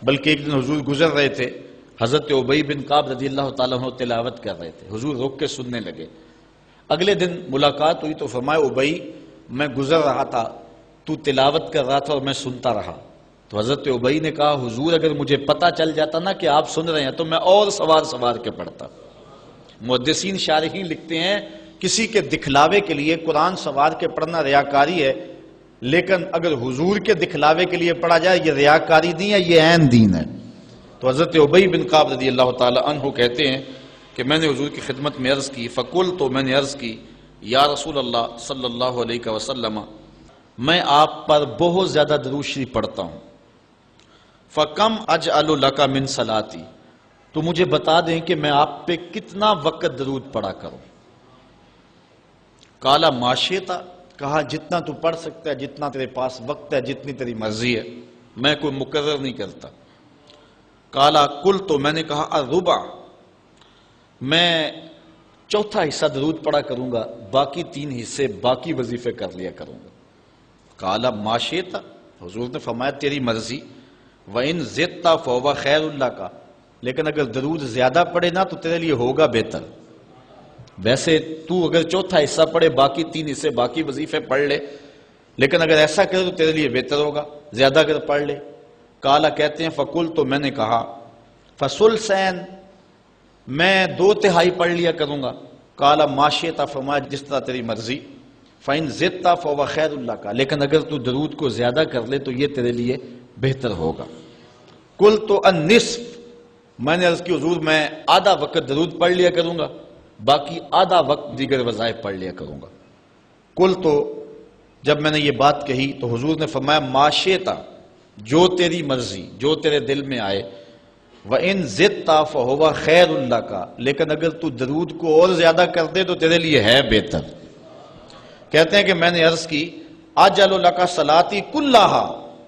بلکہ ایک دن حضور گزر رہے تھے، حضرت ابی بن کعب رضی اللہ تعالیٰ عنہ تلاوت کر رہے تھے، حضور رک کے سننے لگے۔ اگلے دن ملاقات ہوئی تو فرمایا ابی میں گزر رہا تھا، تو تلاوت کر رہا تھا اور میں سنتا رہا۔ تو حضرت ابی نے کہا حضور اگر مجھے پتہ چل جاتا نا کہ آپ سن رہے ہیں تو میں اور سوار کے پڑھتا۔ محدثین شارحین لکھتے ہیں کسی کے دکھلاوے کے لیے قرآن سوار کے پڑھنا ریاکاری ہے، لیکن اگر حضور کے دکھلاوے کے لیے پڑھا جائے یہ ریاکاری نہیں ہے، یہ عین دین ہے۔ تو حضرت ابی بن کعب رضی اللہ تعالی عنہ کہتے ہیں کہ میں نے حضور کی خدمت میں عرض کی فقلت، تو میں نے عرض کی یا رسول اللہ صلی اللہ علیہ وسلم میں آپ پر بہت زیادہ درود شریف پڑھتا ہوں، فکم اجعل لک من صلاتی، تو مجھے بتا دیں کہ میں آپ پہ کتنا وقت درود پڑھا کروں؟ قال ما شئت، کہا جتنا تو پڑھ سکتا ہے، جتنا تیرے پاس وقت ہے، جتنی تیری مرضی ہے، میں کوئی مقرر نہیں کرتا۔ قال قلت، تو میں نے کہا الربع، میں چوتھا حصہ درود پڑھا کروں گا، باقی 3 حصے باقی وظیفے کر لیا کروں گا۔ قال ما شئت، حضور نے فرمایا تیری مرضی، وَإِن زِدْتَ فَهُوَ خَيْرٌ لَكَ، لیکن اگر درود زیادہ پڑھے نا تو تیرے لیے ہوگا بہتر۔ ویسے تو اگر چوتھا حصہ پڑھے، باقی 3 حصے باقی وظیفے پڑھ لے، لیکن اگر ایسا کرے تو تیرے لیے بہتر ہوگا، زیادہ اگر پڑھ لے۔ قال کہتے ہیں فقل، تو میں نے کہا فثلثین، میں 2/3 پڑھ لیا کروں گا۔ قال ما شئت، فرمایا جس طرح تیری مرضی۔ فَإِن زِدْتَ فَهُوَ خَيْرٌ لَكَ، لیکن اگر تو درود کو زیادہ کر لے تو یہ تیرے لیے بہتر ہوگا۔ قلت النصف، میں نے عرض کی حضور میں آدھا وقت درود پڑھ لیا کروں گا، باقی آدھا وقت دیگر وظائف پڑھ لیا کروں گا۔ قلت، جب میں نے یہ بات کہی تو حضور نے فرمایا ما شئت، جو تیری مرضی، جو تیرے دل میں آئے۔ وَإِن زِدْتَ فَهُوَ خَيْرٌ لَكَ، لیکن اگر تو درود کو اور زیادہ کر دے تو تیرے لیے ہے بہتر۔ کہتے ہیں کہ میں نے عرض کی اجعل لک صلاتی کلھا،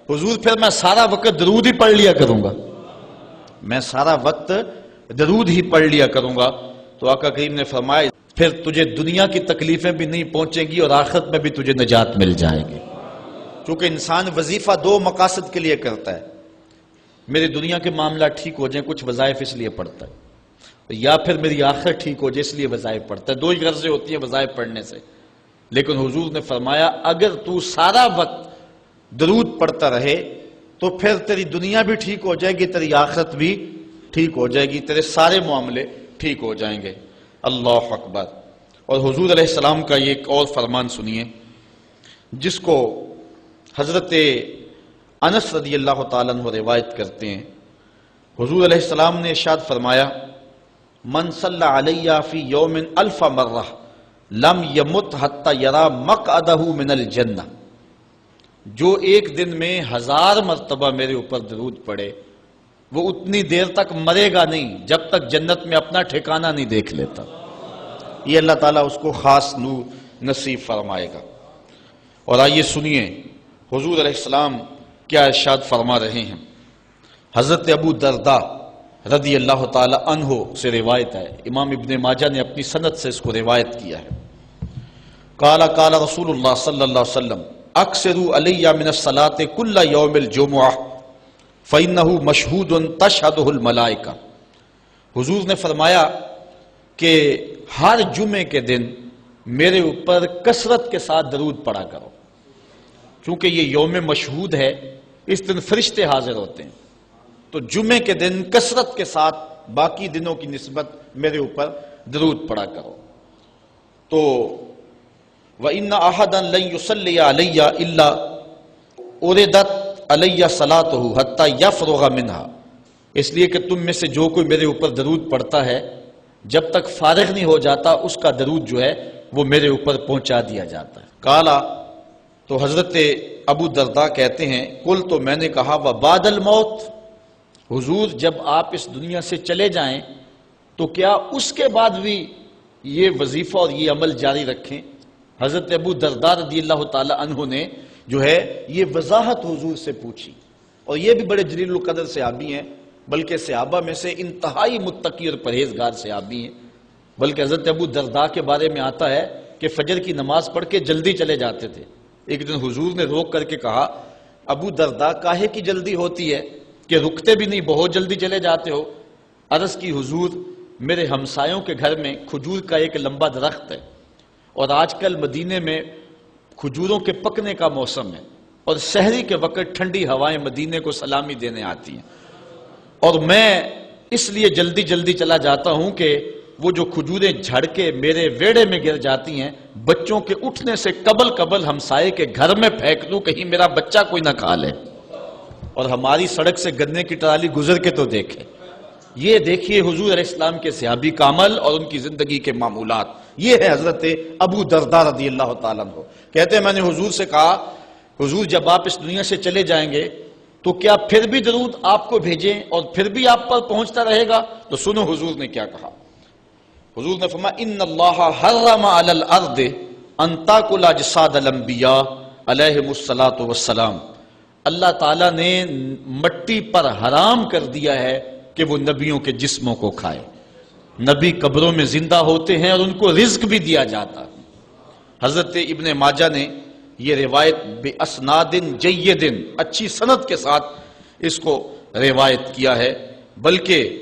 حضور پھر میں سارا وقت درود ہی پڑھ لیا کروں گا، میں سارا وقت درود ہی پڑھ لیا کروں گا۔ تو آقا کریم نے فرمایا پھر تجھے دنیا کی تکلیفیں بھی نہیں پہنچیں گی اور آخرت میں بھی تجھے نجات مل جائے گی، کیونکہ انسان وظیفہ 2 مقاصد کے لیے کرتا ہے، میری دنیا کے معاملہ ٹھیک ہو جائیں، کچھ وظائف اس لیے پڑھتا ہے، یا پھر میری آخرت ٹھیک ہو جائے اس لیے وظائف پڑھتا ہے۔ 2 ہی غرضیں ہوتی ہیں وظائف پڑھنے سے، لیکن حضور نے فرمایا اگر تو سارا وقت درود پڑھتا رہے تو پھر تیری دنیا بھی ٹھیک ہو جائے گی، تیری آخرت بھی ٹھیک ہو جائے گی، تیرے سارے معاملے ٹھیک ہو جائیں گے۔ اللہ اکبر۔ اور حضور علیہ السلام کا یہ ایک اور فرمان سنیے جس کو حضرت انس رضی اللہ تعالیٰ عنہ روایت کرتے ہیں۔ حضور علیہ السلام نے ارشاد فرمایا من صلی علی فی یوم 1000 مرہ لم یمت حتی یری مقعدہ من الجنہ، جو ایک دن میں 1000 مرتبہ میرے اوپر درود پڑے وہ اتنی دیر تک مرے گا نہیں جب تک جنت میں اپنا ٹھکانہ نہیں دیکھ لیتا۔ یہ اللہ تعالیٰ اس کو خاص نور نصیب فرمائے گا۔ اور آئیے سنیے حضور علیہ السلام کیا ارشاد فرما رہے ہیں۔ حضرت ابو درداء رضی اللہ تعالی عنہ سے روایت ہے، امام ابن ماجہ نے اپنی سند سے اس کو روایت کیا ہے۔ قال قال رسول اللہ صلی اللہ علیہ وسلم، اکثروا علی من الصلاۃ کل یوم الجمعہ فإنہ مشہود تشہدہ الملائکہ، حضور نے فرمایا کہ ہر جمعے کے دن میرے اوپر کثرت کے ساتھ درود پڑھا کرو، چونکہ یہ یوم مشہود ہے، اس دن فرشتے حاضر ہوتے ہیں، تو جمعے کے دن کثرت کے ساتھ باقی دنوں کی نسبت میرے اوپر درود پڑھا کرو۔ تو وَإِنَّ أَحَدًا لَن يُصَلِّيَ عَلَيَّ إِلَّا أُرِدَتْ عَلَيَّ صَلَاتُهُ حَتَّى يَفْرُغَ مِنْهَا، اس لیے کہ تم میں سے جو کوئی میرے اوپر درود پڑھتا ہے جب تک فارغ نہیں ہو جاتا اس کا درود جو ہے وہ میرے اوپر پہنچا دیا جاتا ہے۔ کالا، تو حضرت ابو درداء کہتے ہیں قل، تو میں نے کہا وبعد الموت، حضور جب آپ اس دنیا سے چلے جائیں تو کیا اس کے بعد بھی یہ وظیفہ اور یہ عمل جاری رکھیں؟ حضرت ابو درداء رضی اللہ تعالی عنہ نے جو ہے یہ وضاحت حضور سے پوچھی، اور یہ بھی بڑے جلیل القدر صحابی ہیں، بلکہ صحابہ میں سے انتہائی متقی اور پرہیزگار صحابی ہیں، بلکہ حضرت ابو درداء کے بارے میں آتا ہے کہ فجر کی نماز پڑھ کے جلدی چلے جاتے تھے۔ ایک دن حضور نے روک کر کے کہا ابو درداء کاہے کی جلدی ہوتی ہے کہ رکتے بھی نہیں، بہت جلدی چلے جاتے ہو؟ عرض کی حضور میرے ہمسایوں کے گھر میں کھجور کا ایک لمبا درخت ہے، اور آج کل مدینے میں کھجوروں کے پکنے کا موسم ہے، اور سحری کے وقت ٹھنڈی ہوائیں مدینے کو سلامی دینے آتی ہیں، اور میں اس لیے جلدی جلدی چلا جاتا ہوں کہ وہ جو کھجوریں جھڑ کے میرے ویڑے میں گر جاتی ہیں، بچوں کے اٹھنے سے قبل ہمسائے کے گھر میں پھینک دوں، کہیں میرا بچہ کوئی نہ کھا لے۔ اور ہماری سڑک سے گنے کی ٹرالی گزر کے تو دیکھیں، یہ دیکھیے حضور علیہ السلام کے صحابی کا عمل اور ان کی زندگی کے معمولات۔ یہ ہے حضرت ابو درداء رضی اللہ تعالیٰ عنہ، کہتے ہیں میں نے حضور سے کہا حضور جب آپ اس دنیا سے چلے جائیں گے تو کیا پھر بھی درود آپ کو بھیجیں اور پھر بھی آپ پر پہنچتا رہے گا؟ تو سنو حضور نے کیا کہا۔ حضور نے فرمایا ان اللہ حرم علی الارض ان تاکل اجساد الانبیاء علیہم الصلاۃ والسلام، اللہ تعالیٰ نے مٹی پر حرام کر دیا ہے کہ وہ نبیوں کے جسموں کو کھائے۔ نبی قبروں میں زندہ ہوتے ہیں اور ان کو رزق بھی دیا جاتا۔ حضرت ابن ماجہ نے یہ روایت بے اسناد جید، اچھی سند کے ساتھ اس کو روایت کیا ہے، بلکہ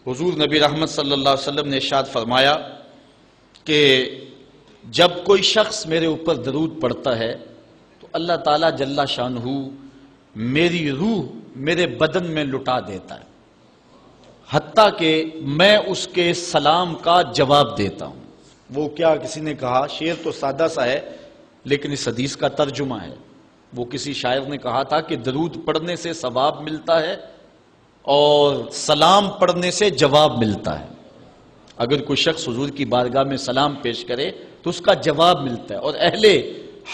حضور نبی رحمت صلی اللہ علیہ وسلم نے ارشاد فرمایا کہ جب کوئی شخص میرے اوپر درود پڑھتا ہے تو اللہ تعالیٰ جل شانہ میری روح میرے بدن میں لٹا دیتا ہے، حتیٰ کہ میں اس کے سلام کا جواب دیتا ہوں۔ وہ کیا کسی نے کہا، شعر تو سادہ سا ہے لیکن اس حدیث کا ترجمہ ہے، وہ کسی شاعر نے کہا تھا کہ درود پڑھنے سے ثواب ملتا ہے اور سلام پڑھنے سے جواب ملتا ہے۔ اگر کوئی شخص حضور کی بارگاہ میں سلام پیش کرے تو اس کا جواب ملتا ہے، اور اہل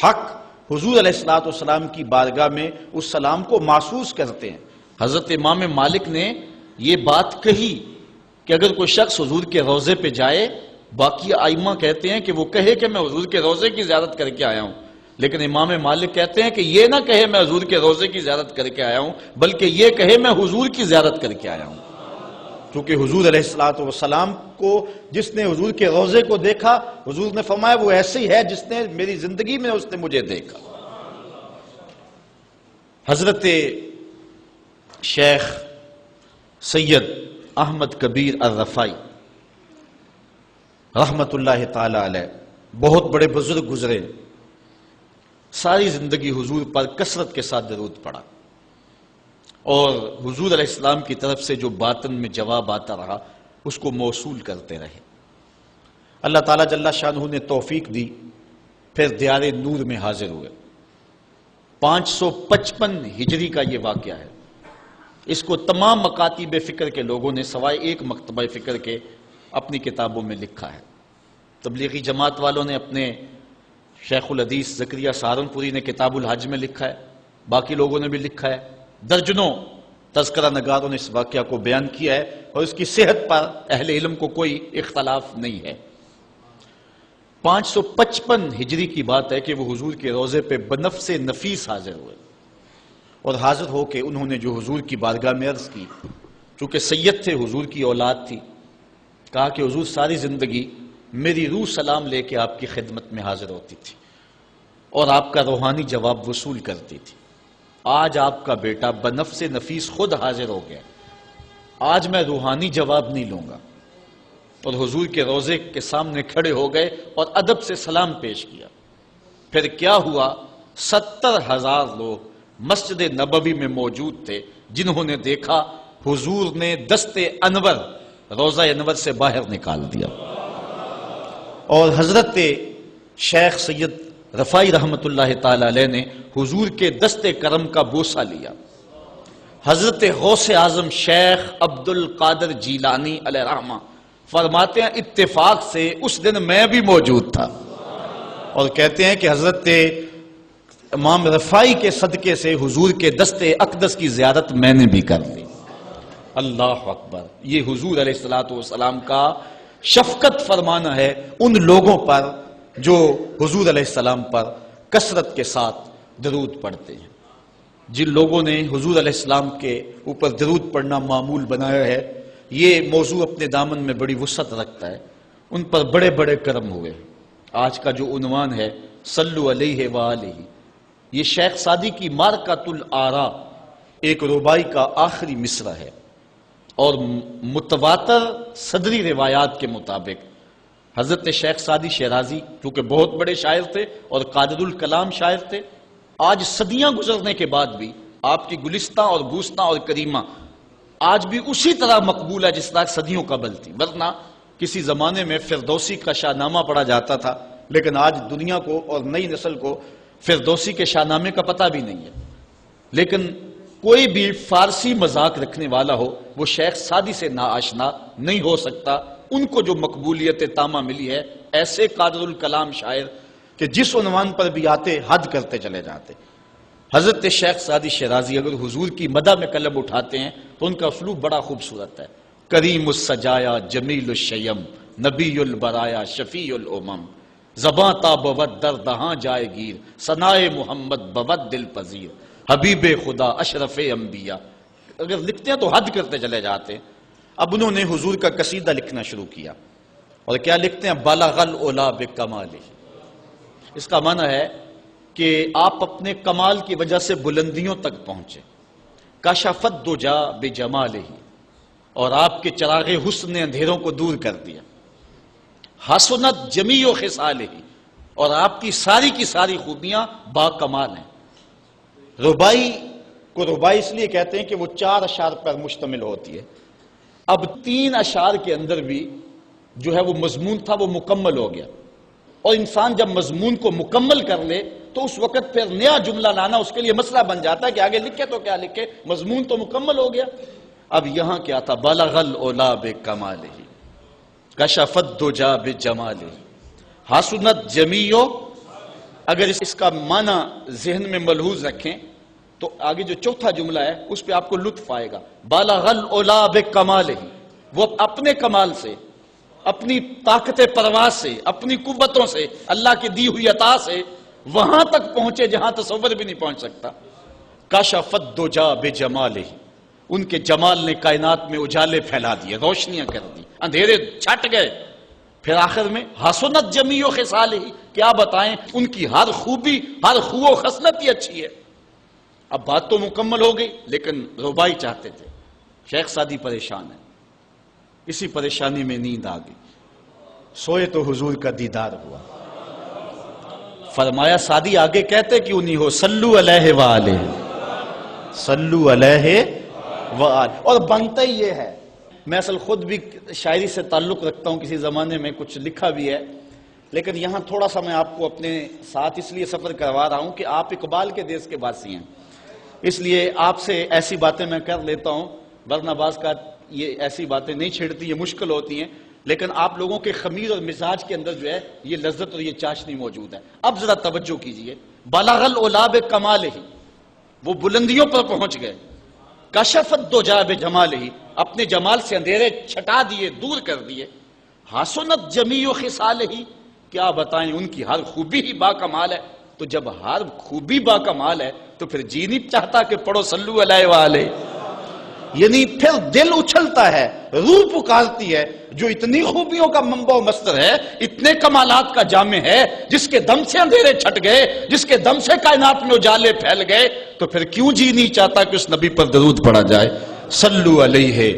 حق حضور علیہ السلام کی بارگاہ میں اس سلام کو محسوس کرتے ہیں۔ حضرت امام مالک نے یہ بات کہی کہ اگر کوئی شخص حضور کے روضے پہ جائے، باقی ائمہ کہتے ہیں کہ وہ کہے کہ میں حضور کے روضے کی زیارت کر کے آیا ہوں، لیکن امام مالک کہتے ہیں کہ یہ نہ کہے میں حضور کے روضے کی زیارت کر کے آیا ہوں، بلکہ یہ کہے میں حضور کی زیارت کر کے آیا ہوں، کیونکہ حضور علیہ السلام کو جس نے حضور کے روضے کو دیکھا، حضور نے فرمایا وہ ایسے ہی ہے جس نے میری زندگی میں اس نے مجھے دیکھا۔ حضرت شیخ سید احمد کبیر الرفائی رحمت اللہ تعالی علیہ بہت بڑے بزرگ گزرے، ساری زندگی حضور پر کثرت کے ساتھ درود پڑھا، اور حضور علیہ السلام کی طرف سے جو باطن میں جواب آتا رہا اس کو موصول کرتے رہے۔ اللہ تعالیٰ جل شانہ نے توفیق دی، پھر دیار نور میں حاضر ہوئے۔ 555 ہجری کا یہ واقعہ ہے۔ اس کو تمام مکاتب فکر کے لوگوں نے سوائے ایک مکتبہ فکر کے اپنی کتابوں میں لکھا ہے۔ تبلیغی جماعت والوں نے اپنے شیخ الحدیث زکریا سہارنپوری نے کتاب الحج میں لکھا ہے، باقی لوگوں نے بھی لکھا ہے، درجنوں تذکرہ نگاروں نے اس واقعہ کو بیان کیا ہے، اور اس کی صحت پر اہل علم کو کوئی اختلاف نہیں ہے۔ 555 ہجری کی بات ہے کہ وہ حضور کے روضے پہ بنفس نفیس حاضر ہوئے، اور حاضر ہو کے انہوں نے جو حضور کی بارگاہ میں عرض کی، چونکہ سید تھے، حضور کی اولاد تھی، کہا کہ حضور ساری زندگی میری روح سلام لے کے آپ کی خدمت میں حاضر ہوتی تھی، اور آپ کا روحانی جواب وصول کرتی تھی۔ آج آپ کا بیٹا بنفس نفیس خود حاضر ہو گیا، آج میں روحانی جواب نہیں لوں گا، اور حضور کے روضے کے سامنے کھڑے ہو گئے اور ادب سے سلام پیش کیا۔ پھر کیا ہوا، 70,000 لوگ مسجد نبوی میں موجود تھے جنہوں نے دیکھا حضور نے دست انور روضہ انور سے باہر نکال دیا، اور حضرت شیخ سید رفاعی رحمت اللہ تعالی علیہ نے حضور کے دست کرم کا بوسہ لیا۔ حضرت غوث اعظم شیخ عبد القادر جیلانی علیہ رحمہ فرماتے ہیں اتفاق سے اس دن میں بھی موجود تھا، اور کہتے ہیں کہ حضرت امام رفاعی کے صدقے سے حضور کے دست اقدس کی زیارت میں نے بھی کر لی۔ اللہ اکبر! یہ حضور علیہ السلام کا شفقت فرمانا ہے ان لوگوں پر جو حضور علیہ السلام پر کثرت کے ساتھ درود پڑھتے ہیں۔ جن لوگوں نے حضور علیہ السلام کے اوپر درود پڑھنا معمول بنایا ہے، یہ موضوع اپنے دامن میں بڑی وسعت رکھتا ہے، ان پر بڑے بڑے کرم ہوئے۔ آج کا جو عنوان ہے صلو علیہ وآلہ، یہ شیخ سعدی کی مارکۃ الآراء ایک ربائی کا آخری مصرع ہے، اور متواتر صدری روایات کے مطابق حضرت شیخ سعدی شیرازی کیونکہ بہت بڑے شاعر تھے اور قادر الکلام شاعر تھے، آج صدیاں گزرنے کے بعد بھی آپ کی گلستہ اور گوستہ اور کریمہ آج بھی اسی طرح مقبول ہے جس طرح صدیوں قبل تھی۔ ورنہ کسی زمانے میں فردوسی کا شاہ نامہ پڑھا جاتا تھا، لیکن آج دنیا کو اور نئی نسل کو فردوسی کے شاہ نامے کا پتہ بھی نہیں ہے۔ لیکن کوئی بھی فارسی مذاق رکھنے والا ہو وہ شیخ سعدی سے ناآشنا نہیں ہو سکتا۔ ان کو جو مقبولیت تامہ ملی ہے، ایسے قادر الکلام شاعر کہ جس عنوان پر بھی آتے حد کرتے چلے جاتے۔ حضرت شیخ سعدی شیرازی اگر حضور کی مدح میں قلم اٹھاتے ہیں تو ان کا اسلوب بڑا خوبصورت ہے۔ کریم السجایا جمیل الشیم نبی البرایا شفیع الامم، زباں تا بود در دہاں جائے گیر ثنائے محمد بود دل پذیر، حبیب خدا اشرف انبیاء۔ اگر لکھتے ہیں تو حد کرتے چلے جاتے ہیں۔ اب انہوں نے حضور کا قصیدہ لکھنا شروع کیا، اور کیا لکھتے ہیں؟ بلغ العلا بکمالہ۔ اس کا معنی ہے کہ آپ اپنے کمال کی وجہ سے بلندیوں تک پہنچے۔ کشف الدجی بجمالہ، اور آپ کے چراغ حسن نے اندھیروں کو دور کر دیا۔ حسنت جمیع خصالہ، اور آپ کی ساری خوبیاں با کمال ہیں۔ ربائی کو ربائی اس لیے کہتے ہیں کہ وہ 4 اشعار پر مشتمل ہوتی ہے۔ اب 3 اشعار کے اندر بھی جو ہے وہ مضمون تھا، وہ مکمل ہو گیا، اور انسان جب مضمون کو مکمل کر لے تو اس وقت پھر نیا جملہ لانا اس کے لیے مسئلہ بن جاتا ہے کہ آگے لکھے تو کیا لکھے، مضمون تو مکمل ہو گیا۔ اب یہاں کیا تھا؟ بلغ العلا بکمالہ کشف الدجی بجمالہ حسنت جمیع۔ اگر اس کا معنی ذہن میں ملحوظ رکھیں تو آگے جو چوتھا جملہ ہے اس پہ آپ کو لطف آئے گا۔ بالغ العلا بکمالہ، وہ اپنے کمال سے، اپنی طاقت پرواز سے، اپنی قوتوں سے، اللہ کی دی ہوئی عطا سے وہاں تک پہنچے جہاں تصور بھی نہیں پہنچ سکتا۔ کشف الدجی بجمالہ، ان کے جمال نے کائنات میں اجالے پھیلا دیے، روشنیاں کر دی، اندھیرے چھٹ گئے۔ پھر آخر میں حسنت جمیع خصالہ، کیا بتائیں، ان کی ہر خوبی، ہر خو و خصلت ہی اچھی ہے۔ اب بات تو مکمل ہو گئی، لیکن ربائی چاہتے تھے۔ شیخ سعدی پریشان ہے، اسی پریشانی میں نیند آ گئی، سوئے تو حضور کا دیدار ہوا۔ فرمایا سعدی آگے کہتے کیوں نہیں ہو، صلو علیہ وآلہ، صلو علیہ وآلہ، اور بنتا ہی یہ ہے۔ میں اصل خود بھی شاعری سے تعلق رکھتا ہوں، کسی زمانے میں کچھ لکھا بھی ہے، لیکن یہاں تھوڑا سا میں آپ کو اپنے ساتھ اس لیے سفر کروا رہا ہوں کہ آپ اقبال کے دیس کے باسی ہیں، اس لیے آپ سے ایسی باتیں میں کر لیتا ہوں، ورنہ بعض کا یہ ایسی باتیں نہیں چھیڑتی، یہ مشکل ہوتی ہیں، لیکن آپ لوگوں کے خمیر اور مزاج کے اندر جو ہے یہ لذت اور یہ چاشنی موجود ہے۔ اب ذرا توجہ کیجئے، بلغ العلا بکمالہ، وہ بلندیوں پر پہنچ گئے۔ کشف الدجی بجمالہ، اپنے جمال سے اندھیرے چھٹا دیے، دور کر دیے۔ حسنت جمیع خصالہ، کیا بتائیں، ان کی ہر خوبی ہی با کمال ہے۔ تو جب ہر خوبی با کمال ہے تو پھر جی نہیں چاہتا کہ پڑھو صلو علیہ وآلہ۔ یعنی پھر دل اچھلتا ہے، روح پکارتی ہے، جو اتنی خوبیوں کا منبع و مصدر ہے، اتنے کمالات کا جامع ہے، جس کے دم سے اندھیرے چھٹ گئے، جس کے دم سے کائنات میں اجالے پھیل گئے، تو پھر کیوں جی نہیں چاہتا کہ اس نبی پر درود پڑھا جائے؟ صلو علیہ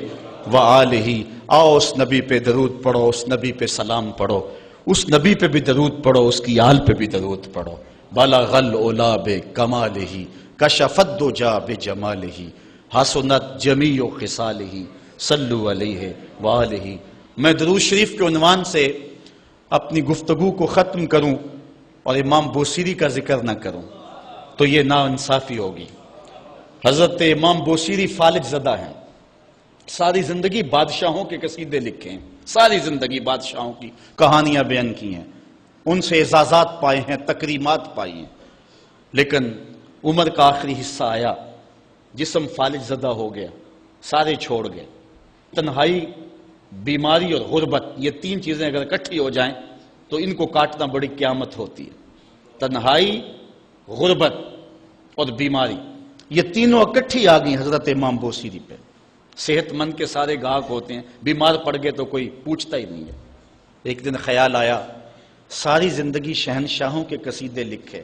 وآلہ، آؤ اس نبی پہ درود پڑھو، اس نبی پہ سلام پڑھو، اس نبی پہ بھی درود پڑھو، اس کی آل پہ بھی درود پڑھو۔ بلغ العلا بکمالہ، کشف الدجی بجمالہ، حسنت جمیع خصالہ، صلو علیہ وآلہ۔ میں درود شریف کے عنوان سے اپنی گفتگو کو ختم کروں اور امام بوصیری کا ذکر نہ کروں تو یہ ناانصافی ہوگی۔ حضرت امام بوصیری فالج زدہ ہیں، ساری زندگی بادشاہوں کے قصیدے لکھے ہیں، ساری زندگی بادشاہوں کی کہانیاں بیان کی ہیں، ان سے اعزازات پائے ہیں، تکریمات پائی ہیں، لیکن عمر کا آخری حصہ آیا، جسم فالج زدہ ہو گیا، سارے چھوڑ گئے۔ تنہائی، بیماری اور غربت، یہ تین چیزیں اگر اکٹھی ہو جائیں تو ان کو کاٹنا بڑی قیامت ہوتی ہے۔ تنہائی، غربت اور بیماری، یہ تینوں اکٹھی آ گئی حضرت امام بوصیری پہ۔ صحت مند کے سارے گاہک ہوتے ہیں، بیمار پڑ گئے تو کوئی پوچھتا ہی نہیں ہے۔ ایک دن خیال آیا، ساری زندگی شہنشاہوں کے قصیدے لکھے،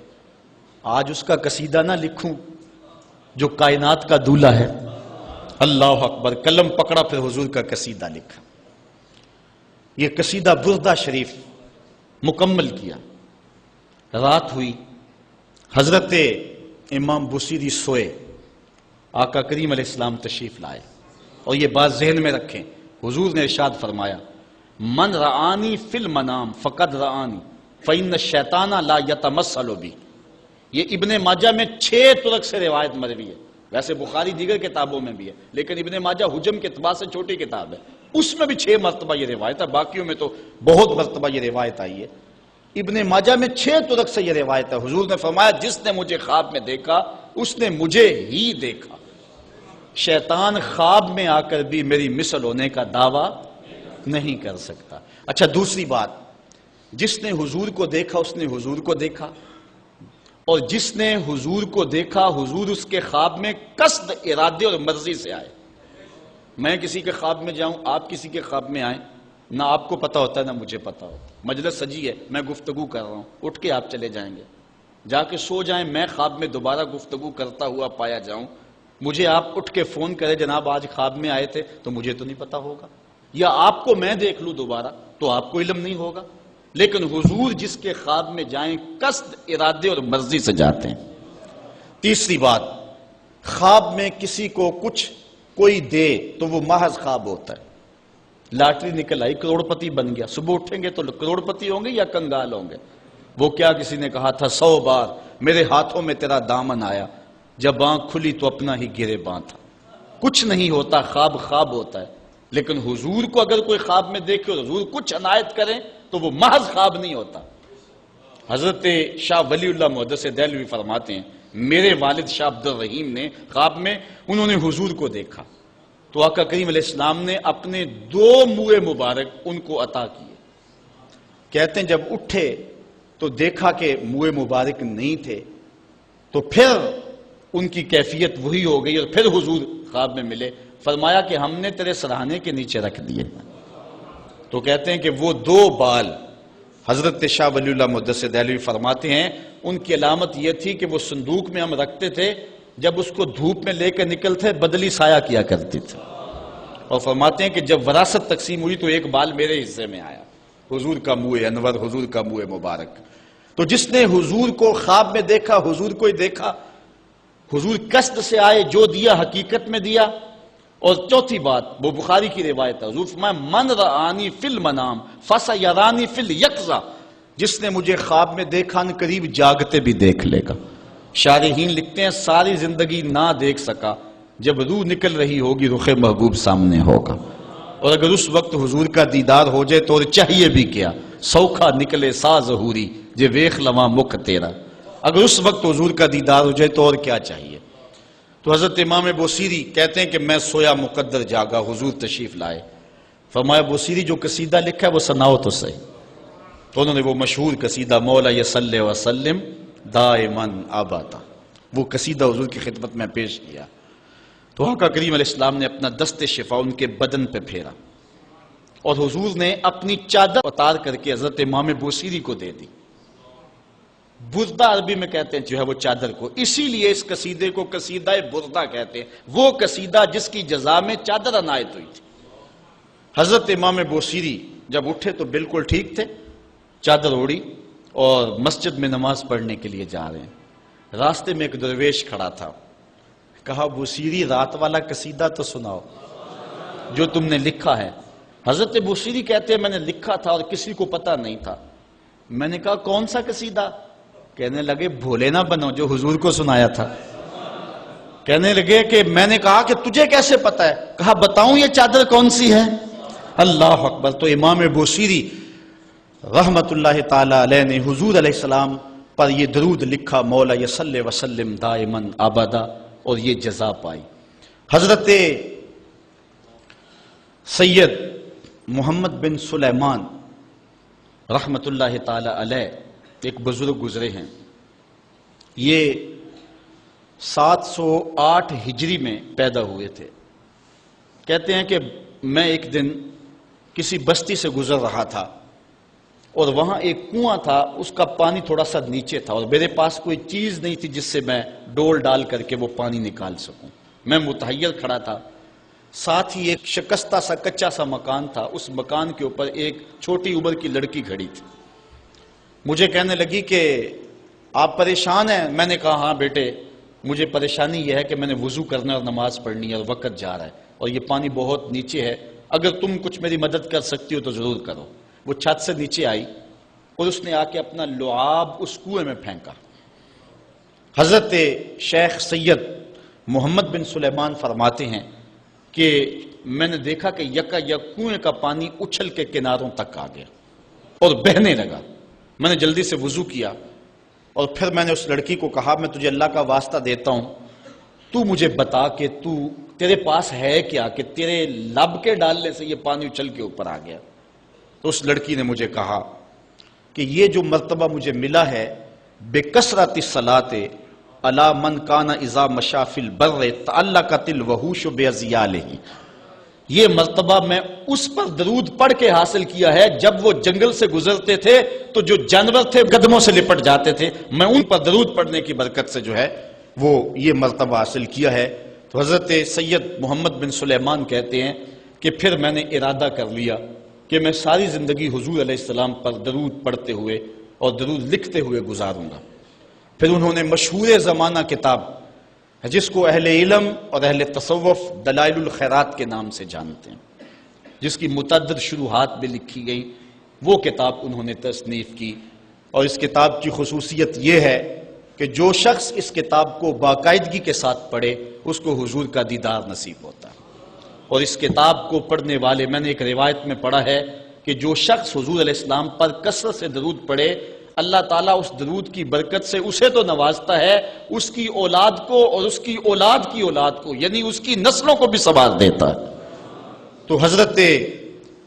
آج اس کا قصیدہ نہ لکھوں جو کائنات کا دولہ ہے۔ اللہ اکبر، قلم پکڑا، پھر حضور کا قصیدہ لکھا۔ یہ قصیدہ بردہ شریف مکمل کیا۔ رات ہوئی، حضرت امام بوصیری سوئے، آقا کریم علیہ السلام تشریف لائے، اور یہ بات ذہن میں رکھیں، حضور نے ارشاد فرمایا، من رآنی فی المنام فقد رآنی فإن الشیطان لا یتمثل بی۔ یہ ابن ماجہ میں 6 طرق سے روایت مروی ہے، ویسے بخاری دیگر کتابوں میں بھی ہے، لیکن ابن ماجہ حجم کے اعتبار سے چھوٹی کتاب ہے، اس میں بھی 6 مرتبہ یہ روایت ہے، باقیوں میں تو بہت مرتبہ یہ روایت آئی ہے۔ ابن ماجہ میں 6 طرق سے یہ روایت ہے۔ حضور نے فرمایا، جس نے مجھے خواب میں دیکھا اس نے مجھے ہی دیکھا، شیطان خواب میں آ کر بھی میری مثل ہونے کا دعویٰ نہیں کر سکتا۔ اچھا، دوسری بات، جس نے حضور کو دیکھا اس نے حضور کو دیکھا، اور جس نے حضور کو دیکھا حضور اس کے خواب میں قصد، ارادے اور مرضی سے آئے۔ میں کسی کے خواب میں جاؤں، آپ کسی کے خواب میں آئیں، نہ آپ کو پتا ہوتا ہے نہ مجھے پتا ہوتا، مجلس سجی ہے، میں گفتگو کر رہا ہوں، اٹھ کے آپ چلے جائیں گے، جا کے سو جائیں، میں خواب میں دوبارہ گفتگو کرتا ہوا پایا جاؤں، مجھے آپ اٹھ کے فون کرے، جناب آج خواب میں آئے تھے، تو مجھے تو نہیں پتا ہوگا، یا آپ کو میں دیکھ لوں دوبارہ تو آپ کو علم نہیں ہوگا، لیکن حضور جس کے خواب میں جائیں قصد، ارادے اور مرضی سے جاتے ہیں۔ تیسری بات، خواب میں کسی کو کچھ کوئی دے تو وہ محض خواب ہوتا ہے۔ لاٹری نکل آئی، کروڑ پتی بن گیا، صبح اٹھیں گے تو کروڑ پتی ہوں گے یا کنگال ہوں گے؟ وہ کیا کسی نے کہا تھا 100 بار میرے ہاتھوں میں تیرا دامن آیا، جب آنکھ کھلی تو اپنا ہی گرے باں تھا۔ کچھ نہیں ہوتا، خواب خواب ہوتا ہے، لیکن حضور کو اگر کوئی خواب میں دیکھے اور حضور کچھ عنایت کریں تو وہ محض خواب نہیں ہوتا۔ حضرت شاہ ولی اللہ محدث دہلوی فرماتے ہیں، میرے والد شاہ عبد الرحیم نے خواب میں انہوں نے حضور کو دیکھا تو آقا کریم علیہ السلام نے اپنے 2 منہ مبارک ان کو عطا کیے۔ کہتے ہیں جب اٹھے تو دیکھا کہ منہ مبارک نہیں تھے، تو پھر ان کی کیفیت وہی ہو گئی، اور پھر حضور خواب میں ملے، فرمایا کہ ہم نے تیرے سرہانے کے نیچے رکھ دیے۔ تو کہتے ہیں کہ وہ 2 بال حضرت شاہ ولی اللہ محدث دہلوی فرماتے ہیں ان کی علامت یہ تھی کہ وہ صندوق میں ہم رکھتے تھے، جب اس کو دھوپ میں لے کے نکلتے بدلی سایہ کیا کرتی تھی، اور فرماتے ہیں کہ جب وراثت تقسیم ہوئی تو 1 بال میرے حصے میں آیا، حضور کا منہ انور، حضور کا منہ مبارک۔ تو جس نے حضور کو خواب میں دیکھا حضور کو ہی دیکھا، حضور قصد سے آئے، جو دیا حقیقت میں دیا۔ اور چوتھی بات، وہ بخاری کی روایت ہے، حضور فرمایا من رآنی فی المنام فسیرانی فی الیقظہ، جس نے مجھے خواب میں دیکھا ان قریب جاگتے بھی دیکھ لے گا۔ شارحین لکھتے ہیں ساری زندگی نہ دیکھ سکا، جب روح نکل رہی ہوگی رخ محبوب سامنے ہوگا، اور اگر اس وقت حضور کا دیدار ہو جائے تو چاہیے بھی کیا، سوکھا نکلے سا ظہوری جے ویخ لواں مکھ تیرا، اگر اس وقت حضور کا دیدار ہو جائے تو اور کیا چاہیے۔ تو حضرت امام بوصیری کہتے ہیں کہ میں سویا مقدر جاگا، حضور تشریف لائے، فرمایا بوصیری جو قصیدہ لکھا ہے وہ سناؤ تو صحیح۔ تو انہوں نے وہ مشہور قصیدہ مولا یصلی وسلم دائماً ابدا، وہ قصیدہ حضور کی خدمت میں پیش کیا۔ تو آقا کریم علیہ السلام نے اپنا دست شفا ان کے بدن پہ پھیرا اور حضور نے اپنی چادر اتار کر کے حضرت امام بوصیری کو دے دی. بردہ عربی میں کہتے ہیں جو ہے وہ چادر کو، اسی لیے اس قصیدے کو قصیدہ بردہ کہتے ہیں، وہ قصیدہ جس کی جزا میں چادر عنایت ہوئی تھی. حضرت امام بوصیری جب اٹھے تو بالکل ٹھیک تھے، چادر اوڑی اور مسجد میں نماز پڑھنے کے لیے جا رہے ہیں. راستے میں ایک درویش کھڑا تھا، کہا بوصیری رات والا قصیدہ تو سناؤ جو تم نے لکھا ہے. حضرت بوصیری کہتے ہیں میں نے لکھا تھا اور کسی کو پتہ نہیں تھا. میں نے کہا کون سا قصیدہ؟ کہنے لگے بھولے نہ بنو جو حضور کو سنایا تھا. کہنے لگے کہ میں نے کہا کہ تجھے کیسے پتہ ہے؟ کہا بتاؤں یہ چادر کون سی ہے؟ اللہ اکبر. تو امام بوصیری رحمت اللہ تعالی علیہ نے حضور علیہ السلام پر یہ درود لکھا، مولا یصلی وسلم دائماً ابدا، اور یہ جزا پائی. حضرت سید محمد بن سلیمان رحمت اللہ تعالی علیہ ایک بزرگ گزرے ہیں. یہ 708 ہجری میں پیدا ہوئے تھے. کہتے ہیں کہ میں ایک دن کسی بستی سے گزر رہا تھا اور وہاں ایک کنواں تھا، اس کا پانی تھوڑا سا نیچے تھا اور میرے پاس کوئی چیز نہیں تھی جس سے میں ڈول ڈال کر کے وہ پانی نکال سکوں. میں متحیر کھڑا تھا. ساتھ ہی ایک شکستہ سا کچا سا مکان تھا، اس مکان کے اوپر ایک چھوٹی عمر کی لڑکی کھڑی تھی. مجھے کہنے لگی کہ آپ پریشان ہیں؟ میں نے کہا ہاں بیٹے مجھے پریشانی یہ ہے کہ میں نے وضو کرنا اور نماز پڑھنی ہے اور وقت جا رہا ہے اور یہ پانی بہت نیچے ہے، اگر تم کچھ میری مدد کر سکتی ہو تو ضرور کرو. وہ چھت سے نیچے آئی اور اس نے آ کے اپنا لعاب اس کنویں میں پھینکا. حضرت شیخ سید محمد بن سلیمان فرماتے ہیں کہ میں نے دیکھا کہ یکا یک کنویں کا پانی اچھل کے کناروں تک آ گیا اور بہنے لگا. میں نے جلدی سے وضو کیا اور پھر میں نے اس لڑکی کو کہا میں تجھے اللہ کا واسطہ دیتا ہوں، تو مجھے بتا کہ تیرے پاس ہے کیا کہ تیرے لب کے ڈالنے سے یہ پانی اچھل کے اوپر آ گیا. تو اس لڑکی نے مجھے کہا کہ یہ جو مرتبہ مجھے ملا ہے بکثرت الصلاۃ علی من کان اذا مشى فی البر تعلقت الوحوش باذیالہ، یہ مرتبہ میں اس پر درود پڑھ کے حاصل کیا ہے جب وہ جنگل سے گزرتے تھے تو جو جانور تھے قدموں سے لپٹ جاتے تھے، میں ان پر درود پڑھنے کی برکت سے جو ہے وہ یہ مرتبہ حاصل کیا ہے. تو حضرت سید محمد بن سلیمان کہتے ہیں کہ پھر میں نے ارادہ کر لیا کہ میں ساری زندگی حضور علیہ السلام پر درود پڑھتے ہوئے اور درود لکھتے ہوئے گزاروں گا. پھر انہوں نے مشہور زمانہ کتاب جس کو اہل علم اور اہل تصوف دلائل الخیرات کے نام سے جانتے ہیں، جس کی متعدد شروحات بھی لکھی گئی، وہ کتاب انہوں نے تصنیف کی. اور اس کتاب کی خصوصیت یہ ہے کہ جو شخص اس کتاب کو باقاعدگی کے ساتھ پڑھے اس کو حضور کا دیدار نصیب ہوتا ہے. اور اس کتاب کو پڑھنے والے، میں نے ایک روایت میں پڑھا ہے کہ جو شخص حضور علیہ السلام پر کثرت سے درود پڑھے اللہ تعالیٰ اس درود کی برکت سے اسے تو نوازتا ہے، اس کی اولاد کو اور اس کی اولاد کی اولاد کو، یعنی اس کی نسلوں کو بھی سنوار دیتا ہے. تو حضرت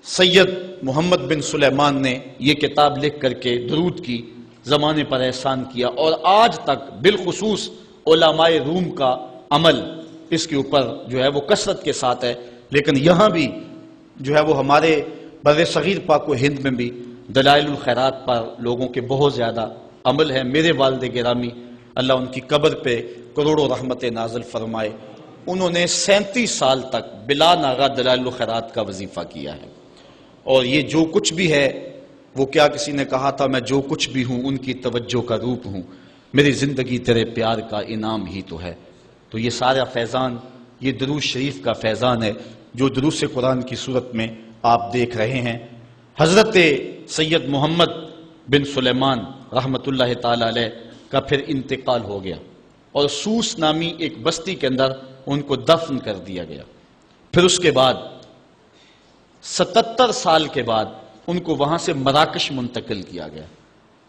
سید محمد بن سلیمان نے یہ کتاب لکھ کر کے درود کی زمانے پر احسان کیا، اور آج تک بالخصوص علماء روم کا عمل اس کے اوپر جو ہے وہ کثرت کے ساتھ ہے. لیکن یہاں بھی جو ہے وہ ہمارے بر صغیر پاک و ہند میں بھی دلائل الخیرات پر لوگوں کے بہت زیادہ عمل ہے. میرے والد گرامی اللہ ان کی قبر پہ کروڑوں رحمت نازل فرمائے، انہوں نے 37 سال تک بلا ناغہ دلائل الخیرات کا وظیفہ کیا ہے. اور یہ جو کچھ بھی ہے وہ کیا کسی نے کہا تھا میں جو کچھ بھی ہوں ان کی توجہ کا روپ ہوں، میری زندگی تیرے پیار کا انعام ہی تو ہے. تو یہ سارا فیضان یہ درود شریف کا فیضان ہے جو دروس قرآن کی صورت میں آپ دیکھ رہے ہیں. حضرت سید محمد بن سلیمان رحمت اللہ تعالی علیہ کا پھر انتقال ہو گیا اور سوس نامی ایک بستی کے اندر ان کو دفن کر دیا گیا. پھر اس کے بعد 77 سال کے بعد ان کو وہاں سے مراکش منتقل کیا گیا،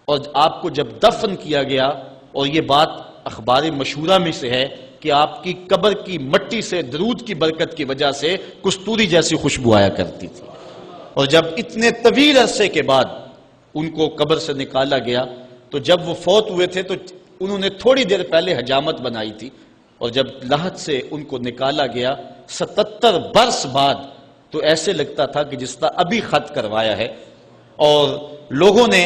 اور آپ کو جب دفن کیا گیا، اور یہ بات اخبار مشہورہ میں سے ہے کہ آپ کی قبر کی مٹی سے درود کی برکت کی وجہ سے کستوری جیسی خوشبو آیا کرتی تھی. اور جب اتنے طویل عرصے کے بعد ان کو قبر سے نکالا گیا تو جب وہ فوت ہوئے تھے تو انہوں نے تھوڑی دیر پہلے حجامت بنائی تھی اور جب لحد سے ان کو نکالا گیا 77 برس بعد، تو ایسے لگتا تھا کہ جس طرح ابھی خط کروایا ہے، اور لوگوں نے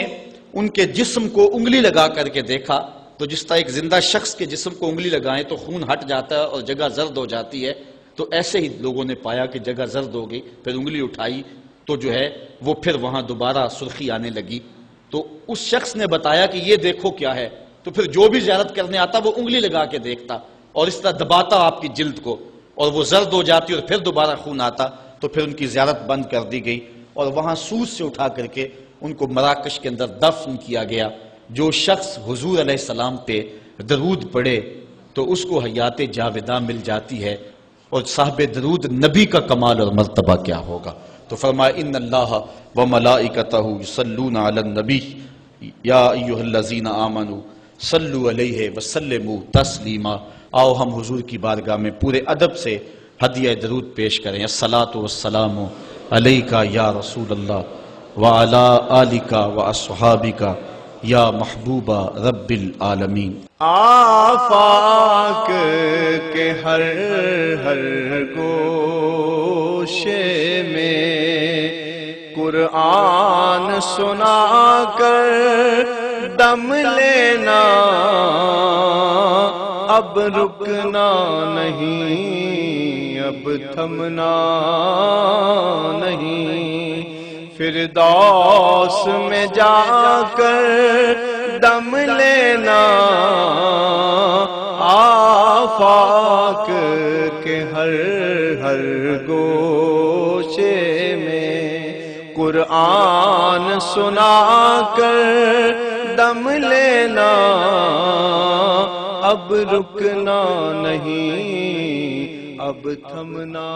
ان کے جسم کو انگلی لگا کر کے دیکھا، تو جس طرح ایک زندہ شخص کے جسم کو انگلی لگائیں تو خون ہٹ جاتا ہے اور جگہ زرد ہو جاتی ہے، تو ایسے ہی لوگوں نے پایا کہ جگہ زرد ہو گئی، پھر انگلی اٹھائی تو جو ہے وہ پھر وہاں دوبارہ سرخی آنے لگی۔ تو اس شخص نے بتایا کہ یہ دیکھو کیا ہے، تو پھر جو بھی زیارت کرنے آتا وہ انگلی لگا کے دیکھتا اور اس طرح دباتا آپ کی جلد کو، اور وہ زرد ہو جاتی اور پھر دوبارہ خون آتا، تو پھر ان کی زیارت بند کر دی گئی، اور وہاں سوز سے اٹھا کر کے ان کو مراکش کے اندر دفن کیا گیا۔ جو شخص حضور علیہ السلام پہ درود پڑھے تو اس کو حیات جاوداں مل جاتی ہے، اور صاحب درود نبی کا کمال اور مرتبہ کیا ہوگا۔ تو فرمایا ان اللہ وملائکتہ یصلون علی النبی یا ایھا الذین آمنوا صلوا علیہ وسلموا تسلیما۔ آؤ ہم حضور کی بارگاہ میں پورے ادب سے ہدیہ درود پیش کریں۔ الصلاۃ والسلام علیک یا رسول اللہ وعلی آلک واصحابک یا محبوب رب العالمین۔ آفاق کے ہر ہر گوشے میں قرآن سنا کر دم لینا، اب رکنا نہیں، اب تھمنا نہیں، فردوس میں جا کر دم لینا، آفاق کے ہر ہر گوشے میں قرآن سنا کر دم لینا، اب رکنا نہیں، اب تھمنا